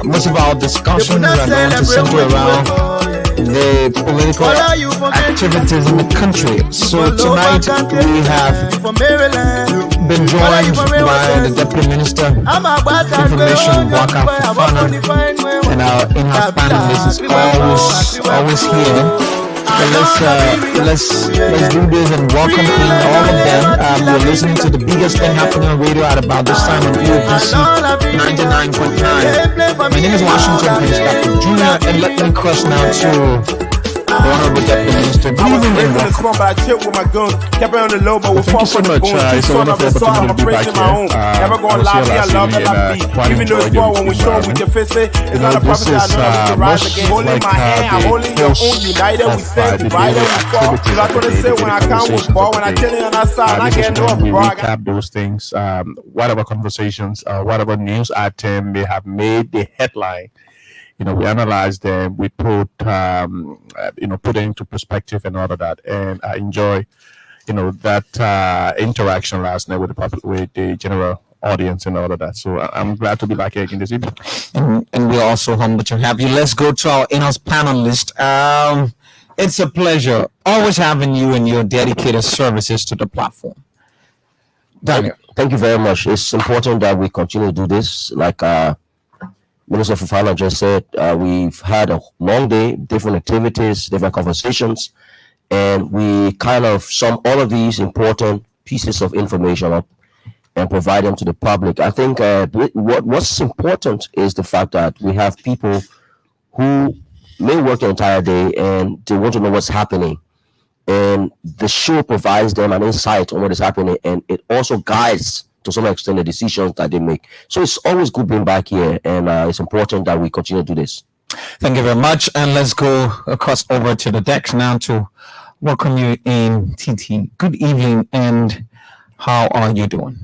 most of our discussions are going to center around the political activities in the country. So tonight we have been joined by the Deputy Minister of Information, Waka Fofana, and our in-house panelist is always here. So let's do this and welcome in all of them. You're listening to the biggest thing happening on radio at about this time on UABC 99.9. My name is Washington Prince Dr. Jr. and let me cross now to the Honorable Deputy Minister. Good evening and welcome. Thank you so much. It's a wonderful opportunity to be back here. I was here last evening and quite enjoyed the environment. This is much like a host of the different activities that we do. This is when we recap those things, whatever conversations, whatever news item may have made the headline. We analyze them, we put put it into perspective and all of that. And I enjoy, that interaction last night with the public, with the general audience and all of that. So I'm glad to be back here again this evening. And we're also humbled to have you. Let's go to our in-house panelist. It's a pleasure always having you and your dedicated services to the platform. Daniel. Thank you very much. It's important that we continue to do this. Like Minister Fofana just said, we've had a long day, different activities, different conversations, and we kind of sum all of these important pieces of information up and provide them to the public. I think what's important is the fact that we have people who may work the entire day and they want to know what's happening. And the show provides them an insight on what is happening, and it also guides to some extent the decisions that they make. So it's always good being back here, and it's important that we continue to do this. Thank you very much. And let's go across over to the decks now to welcome you in, TT. Good evening, and how are you doing?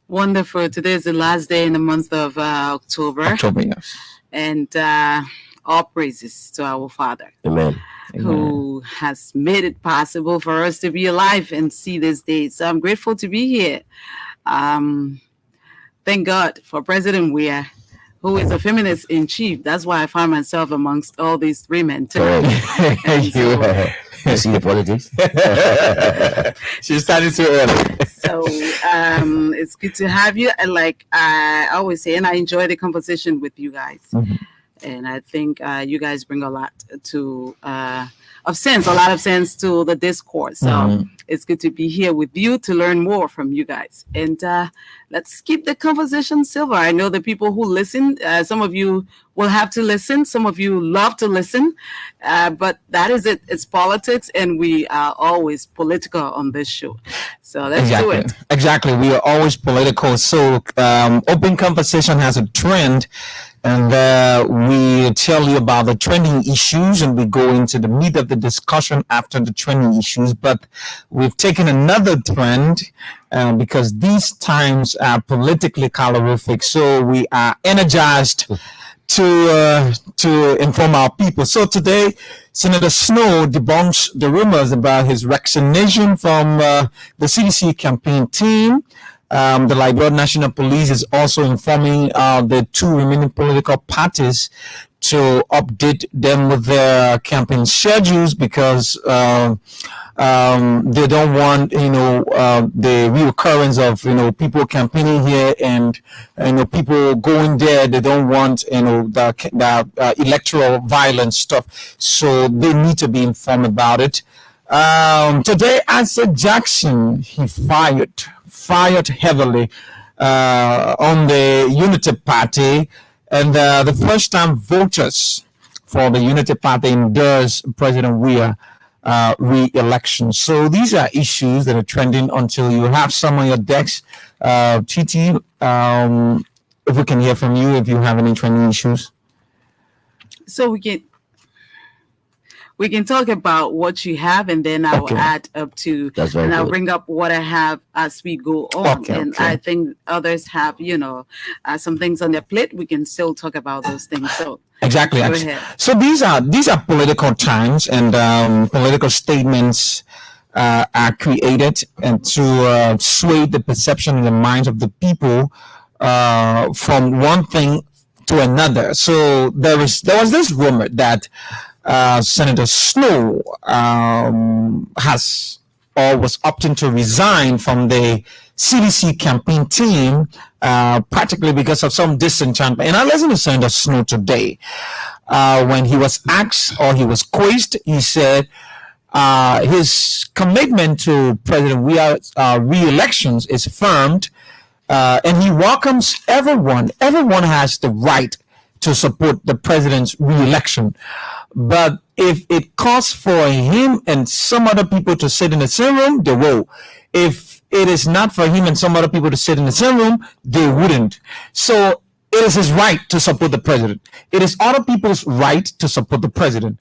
Wonderful. Today is the last day in the month of October. October, yes. And all praises to our Father. Amen. Who has made it possible for us to be alive and see this day. So I'm grateful to be here. Thank God for President Weah, who is a feminist in chief. That's why I find myself amongst all these three men tonight. You see the politics? She started too early. So it's good to have you. And like I always say, and I enjoy the conversation with you guys. Mm-hmm. And I think you guys bring a lot to a lot of sense to the discourse. So it's good to be here with you to learn more from you guys. And let's keep the conversation civil. I know the people who listen, some of you will have to listen. Some of you love to listen. But that is it. It's politics. And we are always political on this show. So let's do it. Exactly. We are always political. So open conversation has a trend. And we tell you about the trending issues, and we go into the meat of the discussion after the trending issues. But we've taken another trend because these times are politically calorific. So we are energized to inform our people. So today, Senator Snowe debunks the rumors about his vaccination from the CDC campaign team. The Liberia National Police is also informing the two remaining political parties to update them with their campaign schedules because they don't want the reoccurrence of people campaigning here and people going there. They don't want the electoral violence stuff, so they need to be informed about it. Today, Isaac Jackson, he fired heavily on the Unity Party, and the first time voters for the Unity Party endorse President Weah re-election. So these are issues that are trending until you have some on your decks. TT, if we can hear from you, if you have any trending issues. So we can talk about what you have, and then I'll add up to, and I'll bring up what I have as we go on. I think others have, some things on their plate. We can still talk about those things. So exactly. Go ahead. So these are political times, and political statements are created and to sway the perception in the minds of the people from one thing to another. So there was this rumor that Senator Snow has or was opting to resign from the CDC campaign team, practically because of some disenchantment. And I listened to Senator Snow today. When he was asked or he was quizzed, he said his commitment to President Weah's re-elections is firm, and he welcomes everyone. Everyone has the right to support the president's re-election. But if it costs for him and some other people to sit in the same room, they will. If it is not for him and some other people to sit in the same room, they wouldn't. So it is his right to support the president. It is other people's right to support the president.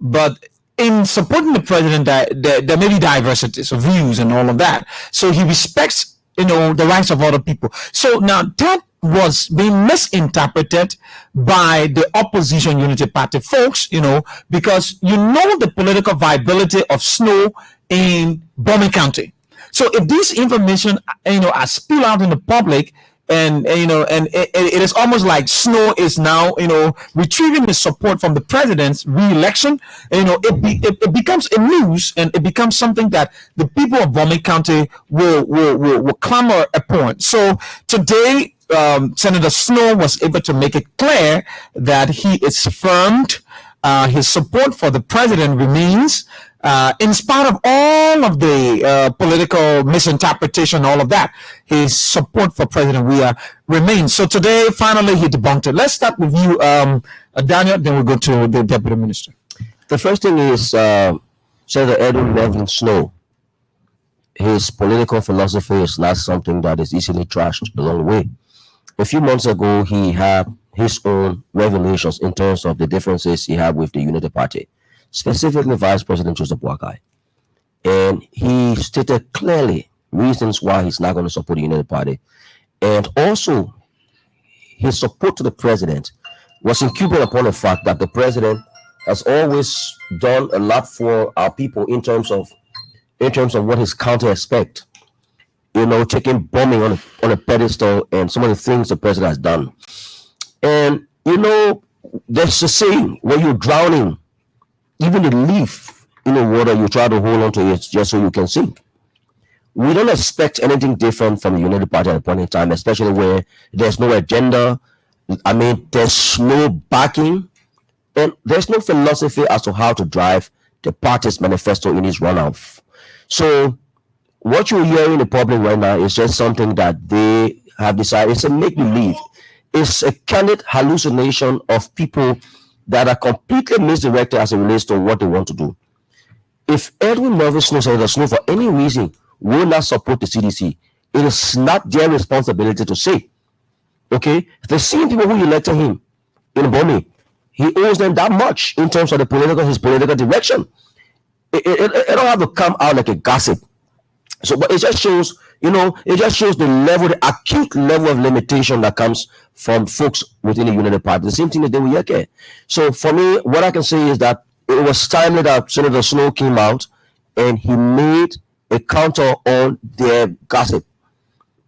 But in supporting the president, there may be diversities of views and all of that. So he respects, the rights of other people. So now that was being misinterpreted by the opposition Unity Party folks, because the political viability of Snow in Bomi County. So if this information, are spilled out in the public, and it is almost like Snow is now retrieving his support from the president's re-election. It becomes a news, and it becomes something that the people of Bomi County will clamor upon. So today, Senator Snow was able to make it clear that he is firm. His support for the president remains, in spite of all of the political misinterpretation, all of that. His support for President Weah remains. So today, finally, he debunked it. Let's start with you, Daniel, then we'll go to the Deputy Minister. The first thing is Senator Edwin Melvin Snow. His political philosophy is not something that is easily trashed along the way. A few months ago, he had his own revelations in terms of the differences he had with the Unity Party, specifically Vice President Joseph Boakai. And he stated clearly reasons why he's not going to support the Unity Party. And also, his support to the president was incubated upon the fact that the president has always done a lot for our people in terms of what his county expect. Taking bombing on a pedestal and some of the things the president has done. And, there's a saying, when you're drowning, even the leaf in the water, you try to hold on to it just so you can sink. We don't expect anything different from the Unity Party at a point in time, especially where there's no agenda. There's no backing, and there's no philosophy as to how to drive the party's manifesto in its runoff. So what you're hearing in the public right now is just something that they have decided. It's a make-believe. It's a candid hallucination of people that are completely misdirected as it relates to what they want to do. If Edwin Melvin Snow, Senator Snow, for any reason will not support the CDC, it is not their responsibility to say. Okay? The same people who elected him in Bomi, he owes them that much in terms of his political direction. It don't have to come out like a gossip. So, but it just shows, the acute level of limitation that comes from folks within the Unity Party. The same thing that they will hear. So for me, what I can say is that it was timely that Senator Snow came out and he made a counter on their gossip,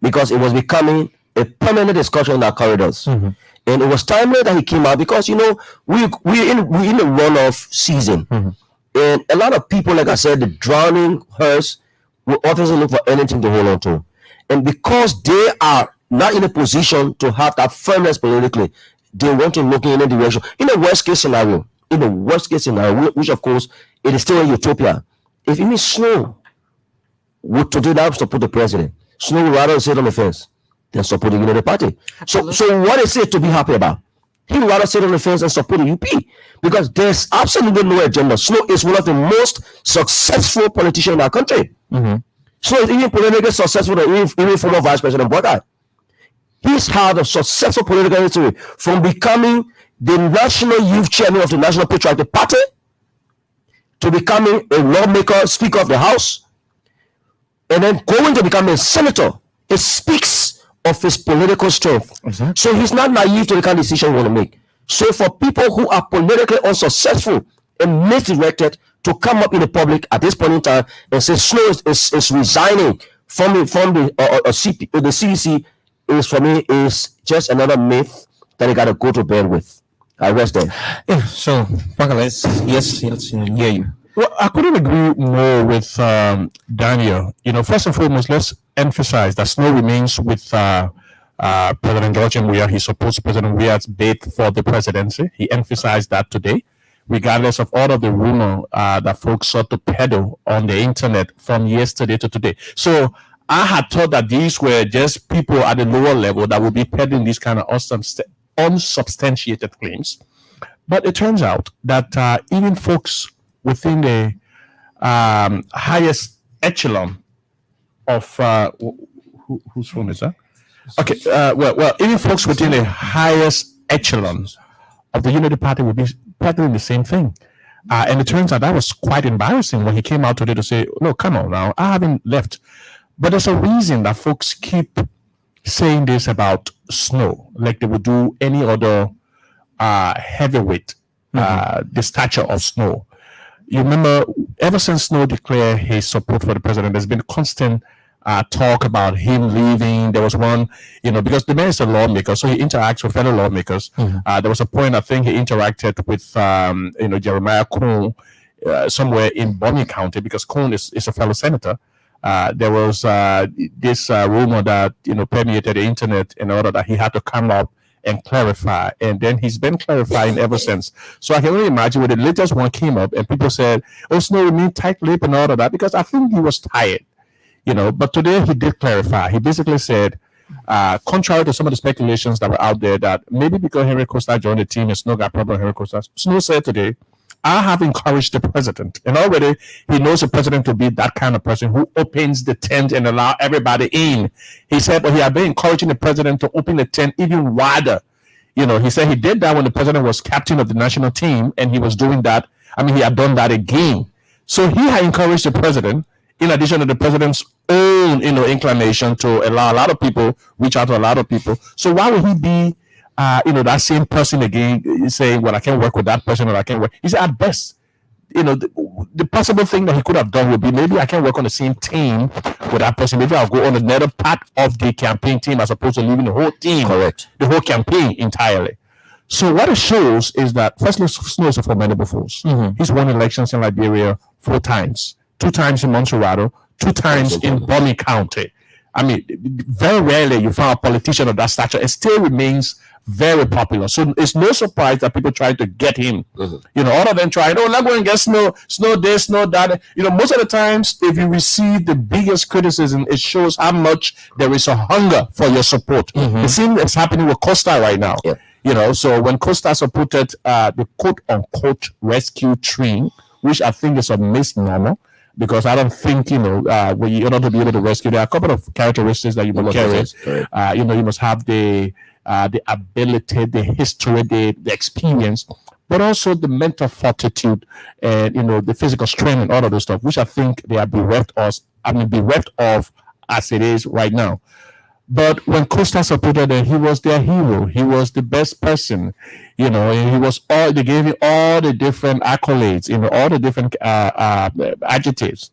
because it was becoming a permanent discussion in our corridors. Mm-hmm. And it was timely that he came out because, we're in the runoff season. Mm-hmm. And a lot of people, like I said, the drowning hearse will obviously look for anything to hold on to. And because they are not in a position to have that firmness politically, they want to look in any direction. In the worst case scenario, which of course it is still a utopia, if even Snow would to do that to support the president, Snow would rather sit on the fence than support the Unity Party. So what is it to be happy about? He would rather sit on the fence and support the UP, because there's absolutely no agenda. Snow is one of the most successful politicians in our country. Mm-hmm. Snow is even politically successful than even former Vice President Boakai. He's had a successful political history, from becoming the national youth chairman of the National Patriotic Party to becoming a lawmaker, Speaker of the House, and then going to become a senator. It speaks of his political strength. Mm-hmm. So he's not naive to the kind of decision he want to make. So for people who are politically unsuccessful and misdirected to come up in the public at this point in time and say Snow is resigning from the CDC, is for me is just another myth that he got to go to bed with. I rest there. Yeah. So, Paka, let's hear you. Well, I couldn't agree more with Daniel. First and foremost, let's emphasize that Snow remains with President George Weah. He supports President Weah's bid for the presidency. He emphasized that today, regardless of all of the rumor that folks sought to peddle on the internet from yesterday to today. So I had thought that these were just people at the lower level that would be peddling these kind of unsubstantiated claims. But it turns out that even folks within the highest echelon of whose phone is that? Okay, well, even folks within the highest echelons of the Unity Party will be peddling the same thing. And it turns out that was quite embarrassing when he came out today to say, no, come on now, I haven't left. But there's a reason that folks keep saying this about Snow, like they would do any other heavyweight, the stature of Snow. You remember, ever since Snow declared his support for the president, there's been constant talk about him leaving. There was one, because the man is a lawmaker, so he interacts with fellow lawmakers. There was a point, I think he interacted with, Jeremiah Coon somewhere in Bonny County, because Coon is a fellow senator. There was this rumor that, permeated the internet in order that he had to come up and clarify, and then he's been clarifying ever since. So I can only imagine when the latest one came up and people said, oh, Snow remained tight-lipped and all of that, because I think he was tired, but today he did clarify. He basically said, contrary to some of the speculations that were out there, that maybe because Henry Costa joined the team and Snow got problem with Henry Costa, Snow said today, I have encouraged the president, and already he knows the president to be that kind of person who opens the tent and allow everybody in. He said, but he had been encouraging the president to open the tent even wider. He said he did that when the president was captain of the national team, and he was doing that. He had done that again. So he had encouraged the president, in addition to the president's own, inclination to allow a lot of people, reach out to a lot of people. So why would he be that same person again saying, well, I can't work with that person, or I can't work? He said, at best, the possible thing that he could have done would be, maybe I can work on the same team with that person. Maybe I'll go on another part of the campaign team as opposed to leaving the whole team, Correct, the whole campaign entirely. So what it shows is that, firstly, Snow is a formidable force. He's won elections in Liberia 4 times, 2 times in Montserrat, 2 times in Bonny County. Very rarely you find a politician of that stature. It still remains very popular. So it's no surprise that people try to get him. Other than trying, let's go and get Snow this, Snow that. Most of the times, if you receive the biggest criticism, it shows how much there is a hunger for your support. The same is happening with Costa right now. So when Costa supported the quote-unquote rescue train, which I think is a misnomer, because I don't think, in order to be able to rescue, there are a couple of characteristics that you must carry. You must have the ability, the history, the experience, but also the mental fortitude and, the physical strength and all of those stuff, which I think they are bereft of as it is right now. But when Costa supported them, he was their hero. He was the best person, and they gave him all the different accolades, all the different adjectives.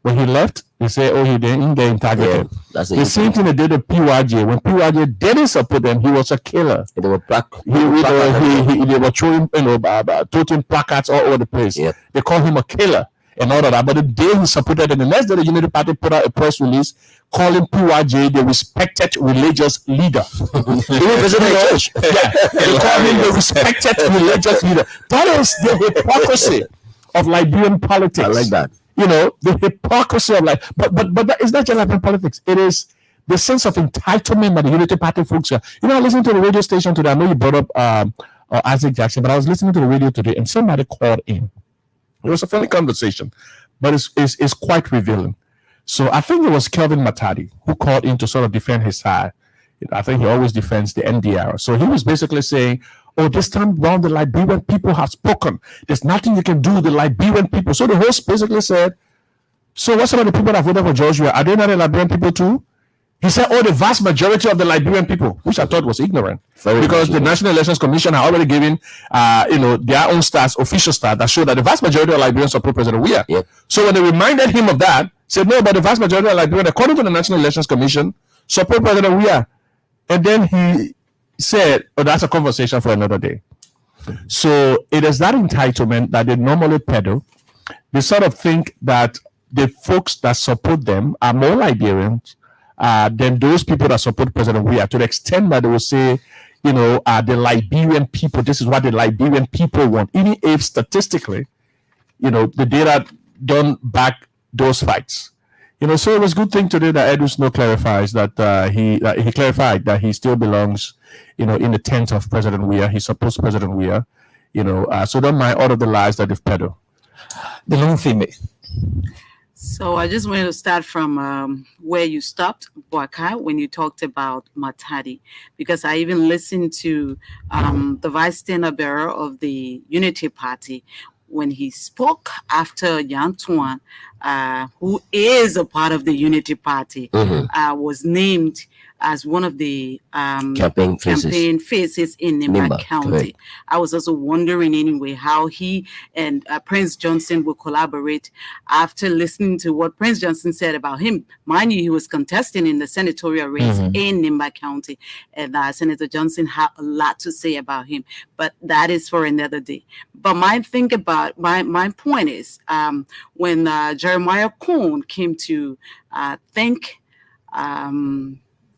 When he left, they say, he didn't get targeted. The same thing they did to PYJ. When PYJ didn't support them, he was a killer. they were black. They were throwing, toting placards all over the place. They called him a killer and all of that. But the day he supported them, the next day the Unity Party put out a press release calling PYJ the respected religious leader. They call him the respected religious leader. That is the hypocrisy of Liberian politics. I like that. The hypocrisy of but that is not just Liberian politics. It is the sense of entitlement by the Unity Party folks. I listened to the radio station today. I know you brought up Isaac Jackson, but I was listening to the radio today, and somebody called in. It was a funny conversation, but it's quite revealing. So I think it was Kelvin Matadi who called in to sort of defend his side. I think he always defends the NDR. So he was basically saying, this time around the Liberian people have spoken. There's nothing you can do, the Liberian people. So the host basically said, so what's about the people that voted for George Weah? Are they not the Liberian people too? He said, the vast majority of the Liberian people, which I thought was ignorant, because the National Elections Commission had already given, their own stats, official stats, that showed that the vast majority of Liberians support President Weah. So when they reminded him of that, said, no, but the vast majority of Liberians, according to the National Elections Commission, support President Weah. And then he said, oh, that's a conversation for another day. So it is that entitlement that they normally peddle. They sort of think that the folks that support them are more Liberians than those people that support President Weah, to the extent that they will say, the Liberian people, this is what the Liberian people want, even if statistically, the data don't back those fights. So it was a good thing today that Edwin Snow clarifies that he clarified that he still belongs, in the tent of President Weah. He supports President Weah, so don't mind all of the lies that they've peddled. The long female. So I just wanted to start from where you stopped, Boakai, when you talked about Matadi, because I even listened to the vice standard bearer of the Unity Party when he spoke after Yantuan, who is a part of the Unity Party, was named as one of the campaign faces in Nimba County. Correct. I was also wondering anyway how he and Prince Johnson will collaborate after listening to what Prince Johnson said about him. Mind you, he was contesting in the senatorial race in Nimba County, and Senator Johnson had a lot to say about him, but that is for another day. But my point is, when Jeremiah Cohn came to thank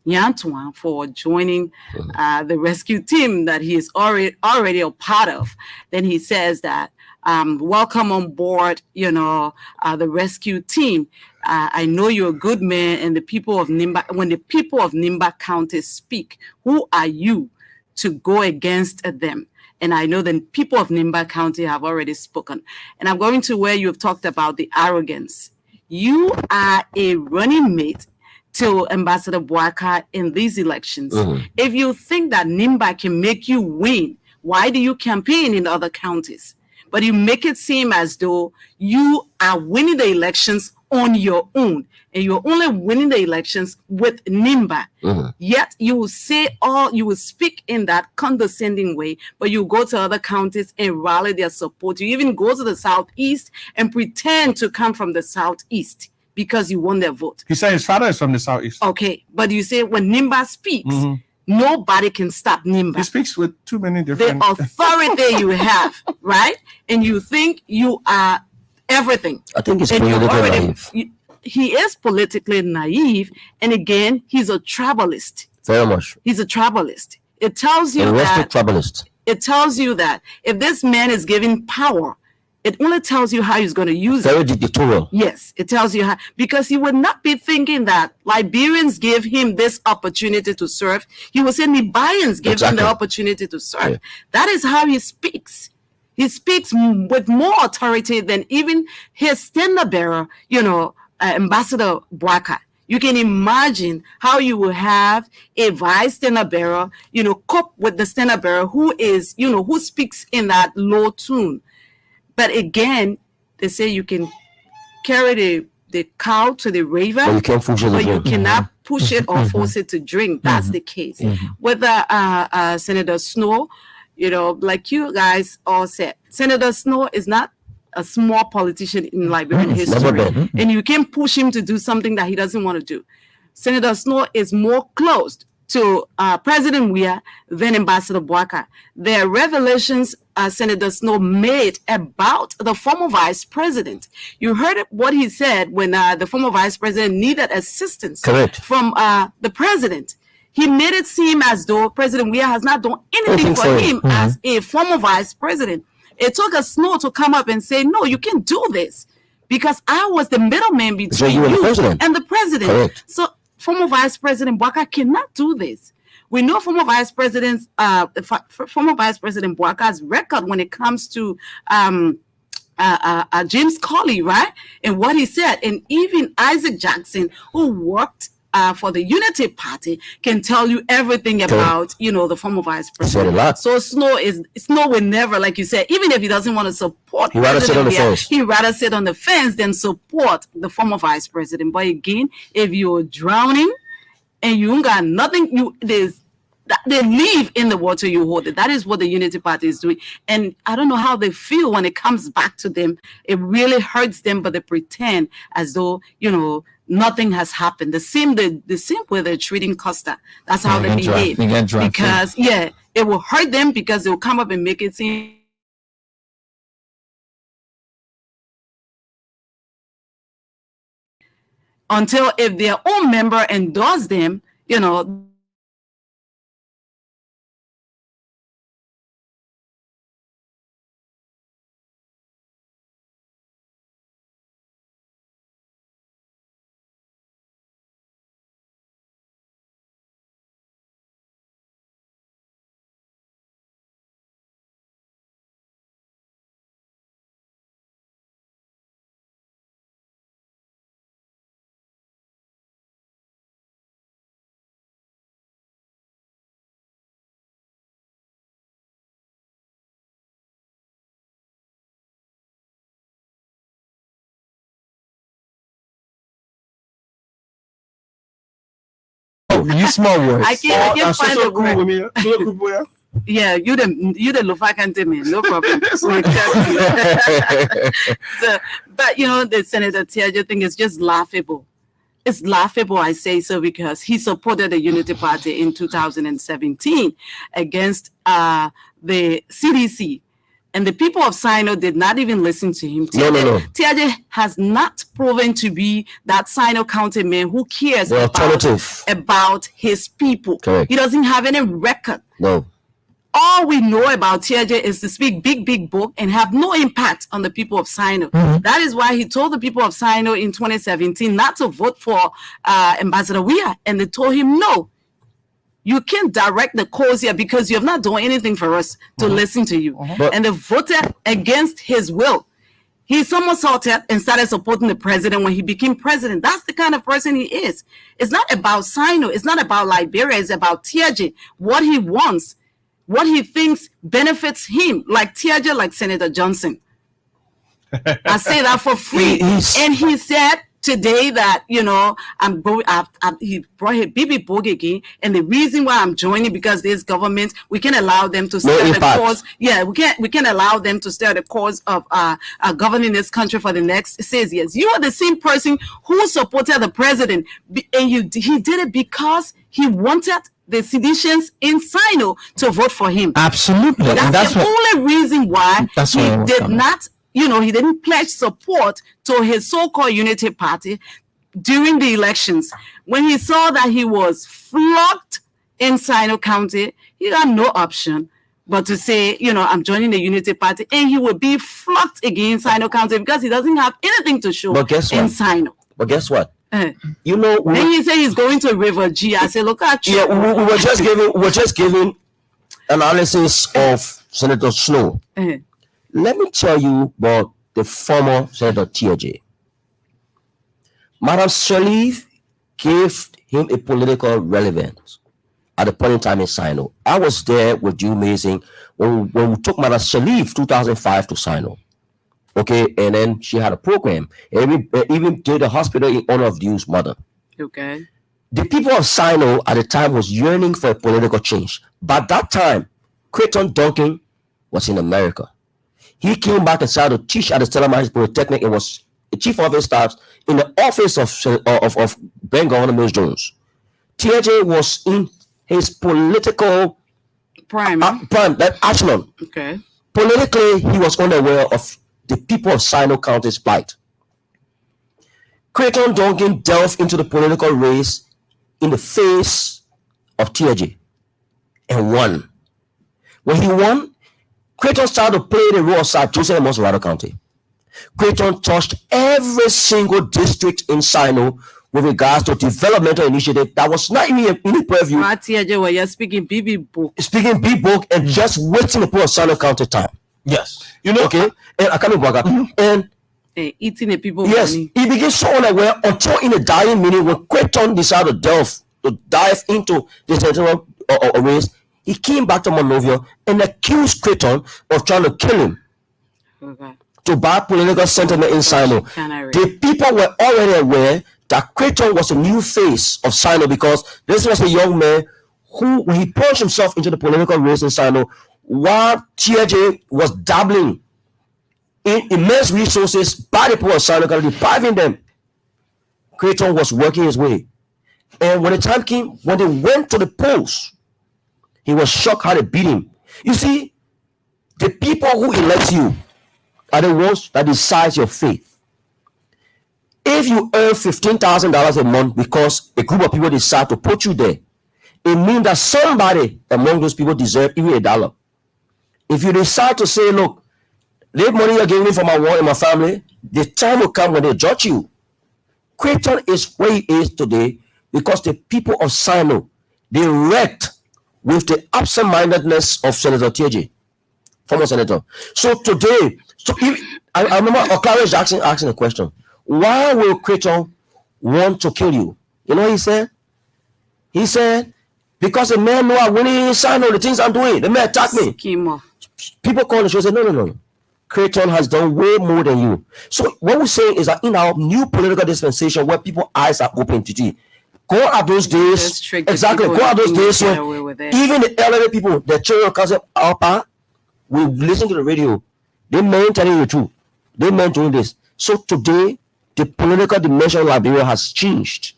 Yantuan for joining the rescue team that he is already a part of, then he says that welcome on board, the rescue team. I know you're a good man, and the people of Nimba, when the people of Nimba County speak, who are you to go against them? And I know the people of Nimba County have already spoken. And I'm going to where you've talked about the arrogance. You are a running mate to Ambassador Boakai in these elections. If you think that Nimba can make you win, why do you campaign in other counties? But you make it seem as though you are winning the elections on your own, and you're only winning the elections with Nimba. Yet you will you will speak in that condescending way, but you go to other counties and rally their support. You even go to the Southeast and pretend to come from the Southeast because you won their vote. He said his father is from the Southeast. Okay, but you say when Nimba speaks, nobody can stop Nimba. He speaks with too many different... The authority you have, right? And you think you are everything. I think he's politically naive. He is politically naive, and again, he's a tribalist. Very much. He's a tribalist. It tells you tribalist. It tells you that if this man is given power, it only tells you how he's going to use it. Very dictatorial. Yes, it tells you how, because he would not be thinking that Liberians gave him this opportunity to serve. He would say Nibarians gave him the opportunity to serve. Yeah. That is how he speaks. He speaks with more authority than even his standard bearer, Ambassador Boakai. You can imagine how you will have a vice standard bearer, cope with the standard bearer who is, who speaks in that low tune. But again, they say you can carry the cow to the river, but you can't push it, but you cannot push it or force it to drink. That's the case. With Senator Snow, like you guys all said, Senator Snow is not a small politician in Liberian history, and you can't push him to do something that he doesn't want to do. Senator Snow is more close to President Weah than Ambassador Boakai. There are revelations Senator Snow made about the former vice president. You heard what he said when the former vice president needed assistance from the president. He made it seem as though President Weah has not done anything for him as a former vice president. It took a Snow to come up and say, no, you can't do this because I was the middleman between you and the president. Correct. So former Vice President Boakai cannot do this. We know former Vice President Boakai's record when it comes to James Colley, right? And what he said. And even Isaac Jackson, who worked for the Unity Party, can tell you everything about, the former vice president. So Snow will never, like you said, even if he doesn't want to support, he'd rather sit on the fence. He'd rather sit on the fence than support the former vice president. But again, if you're drowning and you ain't got nothing, they live in the water you hold it. That is what the Unity Party is doing. And I don't know how they feel when it comes back to them. It really hurts them, but they pretend as though, nothing has happened. The same way they're treating Costa. That's how they behave. Because it will hurt them because they'll come up and make it seem until if their own member endorse them, Use small words. I can't find the word. Yeah, you the Lufakante man, no problem. So, but the Senator Tiaje thing is just laughable. It's laughable, I say so, because he supported the Unity Party in 2017 against the CDC. And the people of Sino did not even listen to him. Tiaje has not proven to be that Sino County man who cares about his people. Correct. He doesn't have any record. No. All we know about Tiaje is to speak big book and have no impact on the people of Sino. That is why he told the people of Sino in 2017 not to vote for Ambassador Weah. And they told him, no, you can't direct the cause here because you have not done anything for us to listen to you. And they voted against his will. He somersaulted and started supporting the president when he became president. That's the kind of person he is. It's not about Sino. It's not about Liberia. It's about Tiaje, what he wants, what he thinks benefits him, like Tiaje, like Senator Johnson. I say that for free. And he said today that, he brought his Bibi Bogegi, and the reason why I'm joining because this government, we can allow them to steer the cause. Yeah, we can allow them to steer the cause of governing this country for the next 6 years. You are the same person who supported the president, and he did it because he wanted the seditionists in Sino to vote for him. Absolutely. That's the only reason why he did not. He didn't pledge support to his so-called Unity Party during the elections. When he saw that he was flogged in Sino County, he had no option but to say, I'm joining the Unity Party, and he would be flogged again in Sino County because he doesn't have anything to show in Sino. But guess what? Then he said he's going to River G. I said, look at you. Yeah, we were just giving analysis of Senator Snow. Let me tell you about the former Senator Tiaje. Madam Sirleaf gave him a political relevance at the point in time in Sino. I was there with you, Amazing, when we took Madam Sirleaf 2005 to Sino. Okay, and then she had a program. Even did a hospital in honor of Dew's mother. Okay. The people of Sino at the time was yearning for a political change. But at that time, Creighton Duncan was in America. He came back and started to teach at the Stella Maris Polytechnic and was the chief of his staff in the office of Ben Governor Mills Jones. Tiaje was in his political prime, that echelon. Okay. Politically, he was unaware of the people of Sino County's plight. Creighton Duncan delved into the political race in the face of Tiaje and won. When he won, Creighton started to play the role of Sir Joseph in Morado County. Creighton touched every single district in Sino with regards to developmental initiative that was not even in the purview. Tiaje, where you're speaking big book. Speaking big book and just wasting the poor Sino County time. Yes. Okay? And I can't and eating the people. Yes, money. He became so unaware until in the dying minute when Creighton decided to dive into the territorial race. He came back to Monrovia and accused Creighton of trying to kill him. Okay. To buy political sentiment in Sino. The people were already aware that Creighton was a new face of Sino because this was a young man who, when he plunged himself into the political race in Sino, while Tiaje was dabbling in immense resources by the people of Sino, depriving them. Creighton was working his way. And when the time came, when they went to the polls, he was shocked how they beat him. You see, the people who elect you are the ones that decide your faith. If you earn $15,000 a month because a group of people decide to put you there, it means that somebody among those people deserve even $1. If you decide to say, look, the money you're giving me for my work and my family, the time will come when they judge you. Creighton is where he is today because the people of Sino, they wrecked with the absent-mindedness of Senator TJ, former senator. So today, I remember O'Clarence Jackson asking a question. Why will Creighton want to kill you? You know what he said? He said, because the men know I'm winning in Sino, the things I'm doing, the men attack me. Schema. People call the show and say, no. Creighton has done way more than you. So what we're saying is that in our new political dispensation where people's eyes are open to go out those days, exactly, go out those days when even the elderly people, the children cousin Alpa, will listen to the radio. They meant telling you the truth. They meant doing this. So today, the political dimension of Liberia has changed.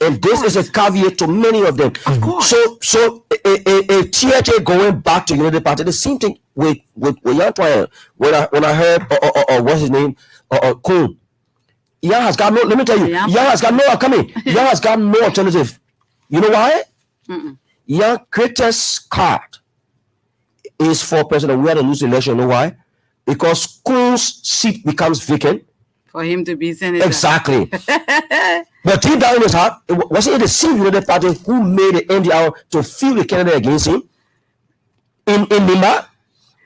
And this is a caveat to many of them. Of course. So a THA going back to Unity Party, the same thing with Yang Twine. When I heard what's his name, Kuhn. Yang has got no. Let me tell you, Yang has got no coming. Yang has got no alternative. You know why? Yang greatest card is for President. We had to lose the election. You know why? Because Kuhn's seat becomes vacant. For him to be senator. Exactly. But deep down in his heart, wasn't it the same United Party who made the NDR to field the candidate against him in Lima?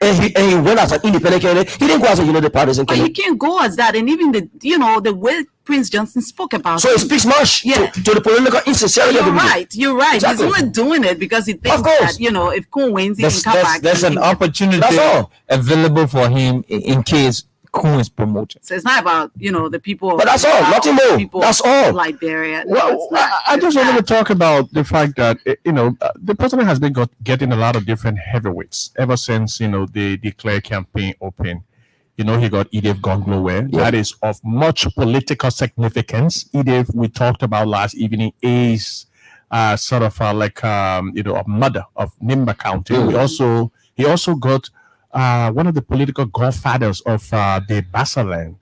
And he went as an independent candidate. He didn't go as a United Partisan But candidate. he can't go as that. And even the way Prince Johnson spoke about So it speaks much to the political insincerity of the people. You're right. Exactly. He's only doing it because he thinks that, if Kuhn wins, he can come back. There's an opportunity available for him in case Kuhn is promoted. So it's not about, the people. But that's all. Nothing more. People That's all. Liberia. Well, I just wanted to talk about the fact that the president has been getting a lot of different heavyweights ever since they declared campaign open. He got Edith Gonglowe. That is of much political significance. Edith, we talked about last evening, is sort of like a mother of Nimba County. He also got one of the political godfathers of the Basaland,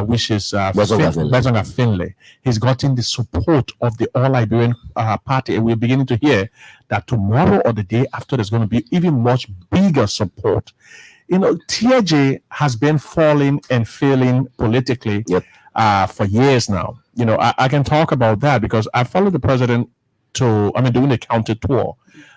which is Bezonga Finlay. He's gotten the support of the All Liberian Party, and we're beginning to hear that tomorrow or the day after there's going to be even much bigger support. TJ has been falling and failing politically for years now. I can talk about that because I followed the president doing the county tour.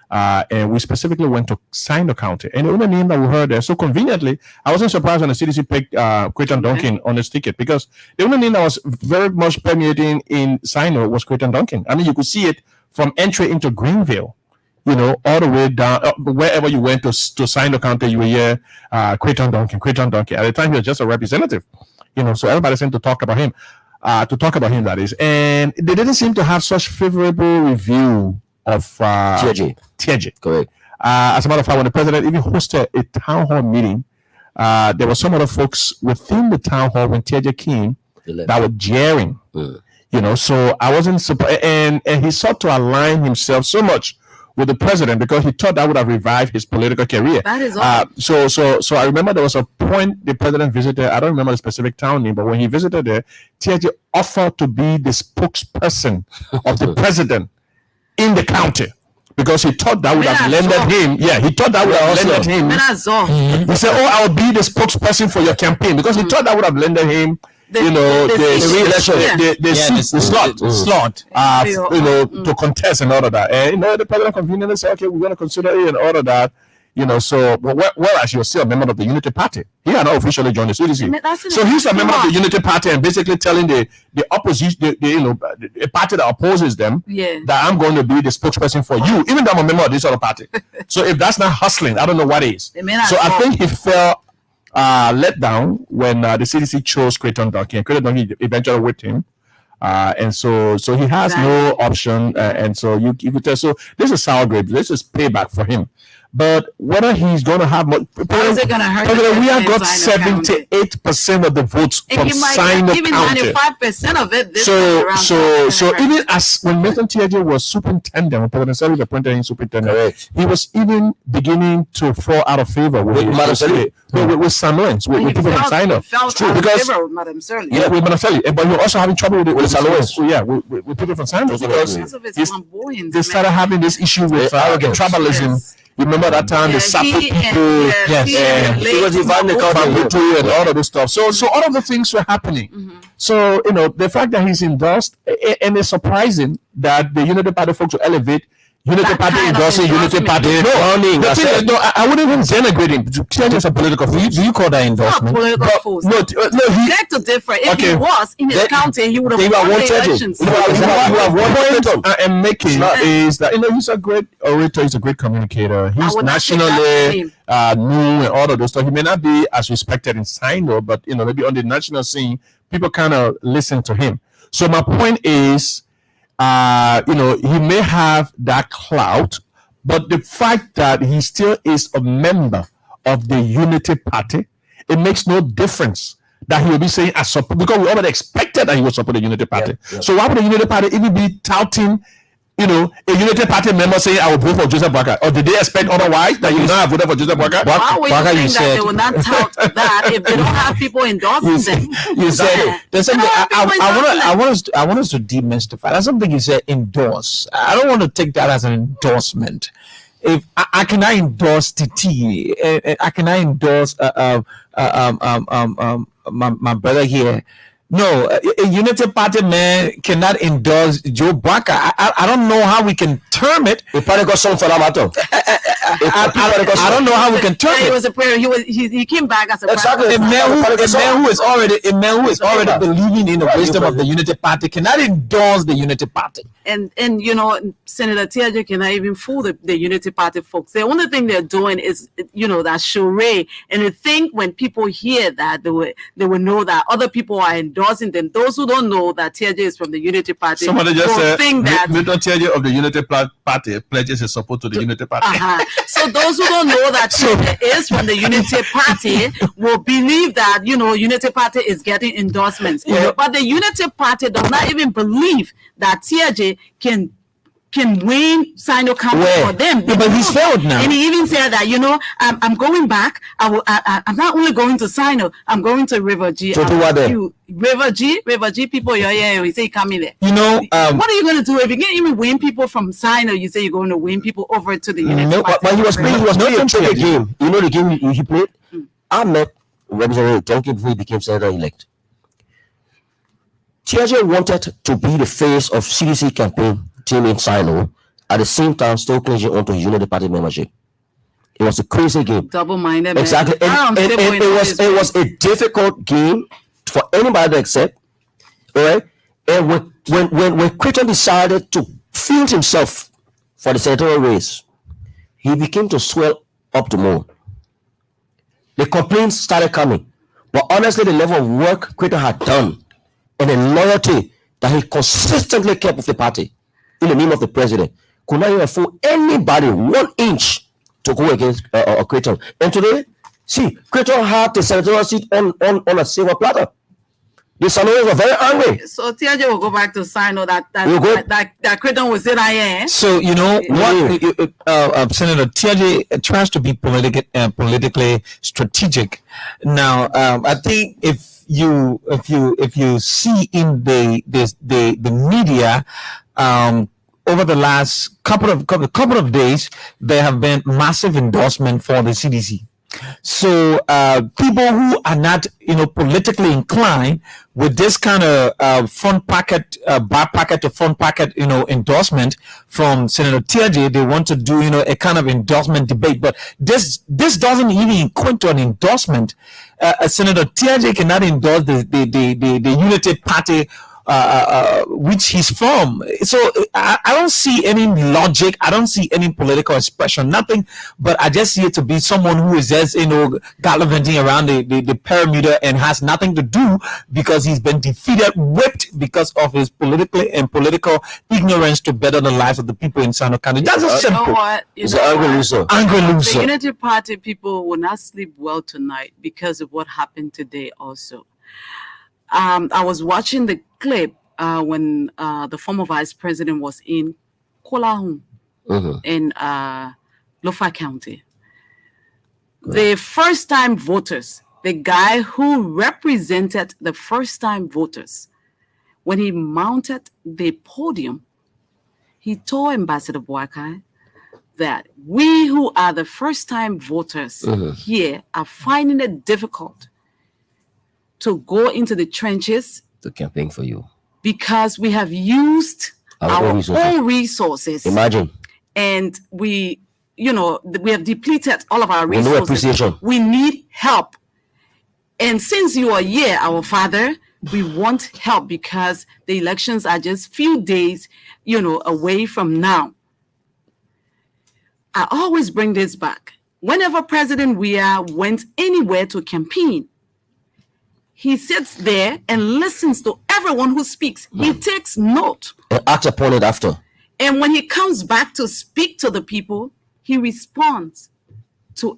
And we specifically went to Sino County. And the only name that we heard there, so conveniently, I wasn't surprised when the CDC picked Creighton Duncan on his ticket because the only name that was very much permeating in Sino was Creighton Duncan. You could see it from entry into Greenville, all the way down, wherever you went to Sino County, you were here, Creighton Duncan. At the time, he was just a representative, so everybody seemed to talk about him, that is. And they didn't seem to have such favorable review of TJ. Correct. As a matter of fact, when the president even hosted a town hall meeting, there were some other folks within the town hall when TJ came that were jeering. So I wasn't surprised, and he sought to align himself so much with the president because he thought that would have revived his political career. That is all. So I remember there was a point the president visited. I don't remember the specific town name, but when he visited there, TJ offered to be the spokesperson of the president in the county because he thought that would have lended him. Yeah, he thought that would have lended him. He said, "I'll be the spokesperson for your campaign," because he thought that would have lended him. The slot. To contest and all of that. And the president conveniently said, "Okay, we're going to consider it and all of that." So whereas you're still a member of the Unity Party, he had not officially joined the CDC. So he's a member of the Unity Party and basically telling the opposition, the party that opposes them, that I'm going to be the spokesperson for you, even though I'm a member of this other party. So if that's not hustling, I don't know what is. So I think he felt let down when the CDC chose Creighton Duncan. Creighton Duncan eventually with him. And so he has no option, and so you could tell. So this is sour grapes. This is payback for him. But whether he's going to have more, How is it going to hurt? we have got Sino County? 78% of the votes And from you might Sino get even County. 95% of it this time So, around. so even as when Nathan Tiaje was superintendent, when President Sali appointed him superintendent, Correct. he was even beginning to fall out of favor with Madam Sali? with Samoans, with people from China. Felt True, out of because favor with Madam Shirley. yeah, with Madam Sali, but you're also having trouble with Samoans. with people from China because Because of his he's- flamboyance, they started having this issue with Arrogance. tribalism. Yes. You remember that time the Sapo people, He was dividing the country. Mabutu and all of this stuff. So all of the things were happening. So the fact that he's endorsed, and it's surprising that the Unity Party folks will elevate Unity That Party kind of endorsing Unity endorsement. Party. The thing is, I wouldn't even denigrate him. Tiaje is a political figure. Do you call that Not endorsement? political But, force. no, he. Beg to differ. If Okay. he was in his That- county, he would have they won were the wanted. elections. You have one point Clayton. I am making is that he's a great orator, he's a great communicator, he's would not take that nationally from new and all of those stuff. He may not be as respected in Sino, but maybe on the national scene, people kind of listen to him. So my point is, he may have that clout, but the fact that he still is a member of the Unity Party, it makes no difference that he will be saying I support, because we already expected that he would support the Unity Party. Yeah. So why would the Unity Party even be touting, a Unity Party member saying I will vote for Joseph Boakai? Or did they expect otherwise that you would not have voted for Joseph Boakai? Why would you Baka, you think that said- they would not tout that if they don't have people endorsing them? You said there's something I want us to demystify. That's something you said endorse. I don't want to take that as an endorsement. If I cannot endorse TT, I cannot endorse my brother here. No, a Unity Party man cannot endorse Joe Baka. I don't know how we can term it. The party got some for that matter. I don't know how we can term Yeah, he it. was a prayer. He came back as a Exactly. A man who is already believing in the wisdom of the Unity Party cannot endorse the Unity Party. and Senator Tiaje cannot even fool the Unity Party folks. The only thing they're doing is that charade. And I think when people hear that, they will know that other people are endorsing them. Those who don't know that Tiaje is from the Unity Party Somebody just will said think that. Milton Tiaje of the Unity Party pledges his support to the Unity Party. So those who don't know that Tiaje is from the Unity Party will believe that Unity Party is getting endorsements. But the Unity Party does not even believe that Tiaje can win Sino County for them. Yeah, but he's failed now. And he even said that I'm going back. I'm not only going to Sino. I'm going to River G. To do what there? River G people. Yeah. We say come in there. What What are you going to do if you can't even win people from Sino? You say you're going to win people over to the Unity Party. But he was playing a trivia Tiaje. game. You know the game he played? I met Representative Tonkin before he became senator-elect. Tiaje wanted to be the face of CDC campaign team in Sino, at the same time still clinging onto his Unity Party membership. It was a crazy game. Double-minded. Man. Exactly. And it was a difficult game for anybody to accept. All right. And when Creighton decided to field himself for the senatorial race, he began to swell up the more. The complaints started coming. But honestly, the level of work Creighton had done and the loyalty that he consistently kept with the party in the name of the president could not even fool anybody 1 inch to go against Creighton. And today, see, Creighton had the senatorial seat on a silver platter. The Sanois were very angry. So Tiaje will go back to Sino that Creighton will say that So what Senator Tiaje tries to be politically strategic. Now, I think if you see in the media over the last couple of days, there have been massive endorsement for the CDC. So people who are not politically inclined with this kind of front packet back packet to front packet endorsement from Senator Tiaje, they want to do a kind of endorsement debate, but this doesn't even equate to an endorsement. Senator Tiaje cannot endorse the Unity Party which he's from. So I don't see any logic. I don't see any political expression, nothing. But I just see it to be someone who is just, gallivanting around the perimeter and has nothing to do because he's been defeated, whipped because of his political ignorance to better the lives of the people in Sano County. That's just You know simple. what? It's an angry loser. Angry The loser. Unity Party people will not sleep well tonight because of what happened today also. I was watching the clip when the former vice president was in Kolahun in Lofa County. The first-time voters, the guy who represented the first-time voters, when he mounted the podium, he told Ambassador Boakai that we who are the first-time voters here are finding it difficult to go into the trenches To campaign for you. because we have used Our our own resources. own resources Imagine. and we have depleted all of our With no resources. appreciation. We need help. And since you are here, our father, we want help because the elections are just few days, away from now. I always bring this back. Whenever President Weah went anywhere to campaign, he sits there and listens to everyone who speaks. He takes note. And act upon it after. And when he comes back to speak to the people, he responds to,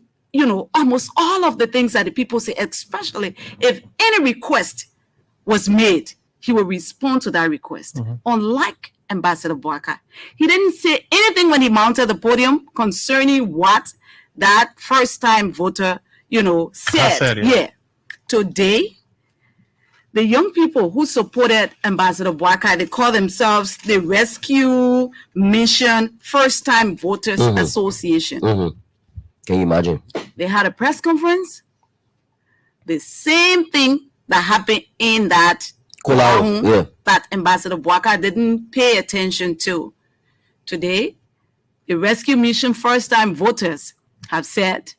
almost all of the things that the people say, especially if any request was made, he will respond to that request. Unlike Ambassador Boakai, he didn't say anything when he mounted the podium concerning what that first-time voter, said. yeah. Today, the young people who supported Ambassador Boakai, they call themselves the Rescue Mission First-Time Voters Association. Can you imagine? They had a press conference. The same thing that happened in that Kolahun, yeah. that Ambassador Boakai didn't pay attention to. Today, the Rescue Mission First-Time Voters have said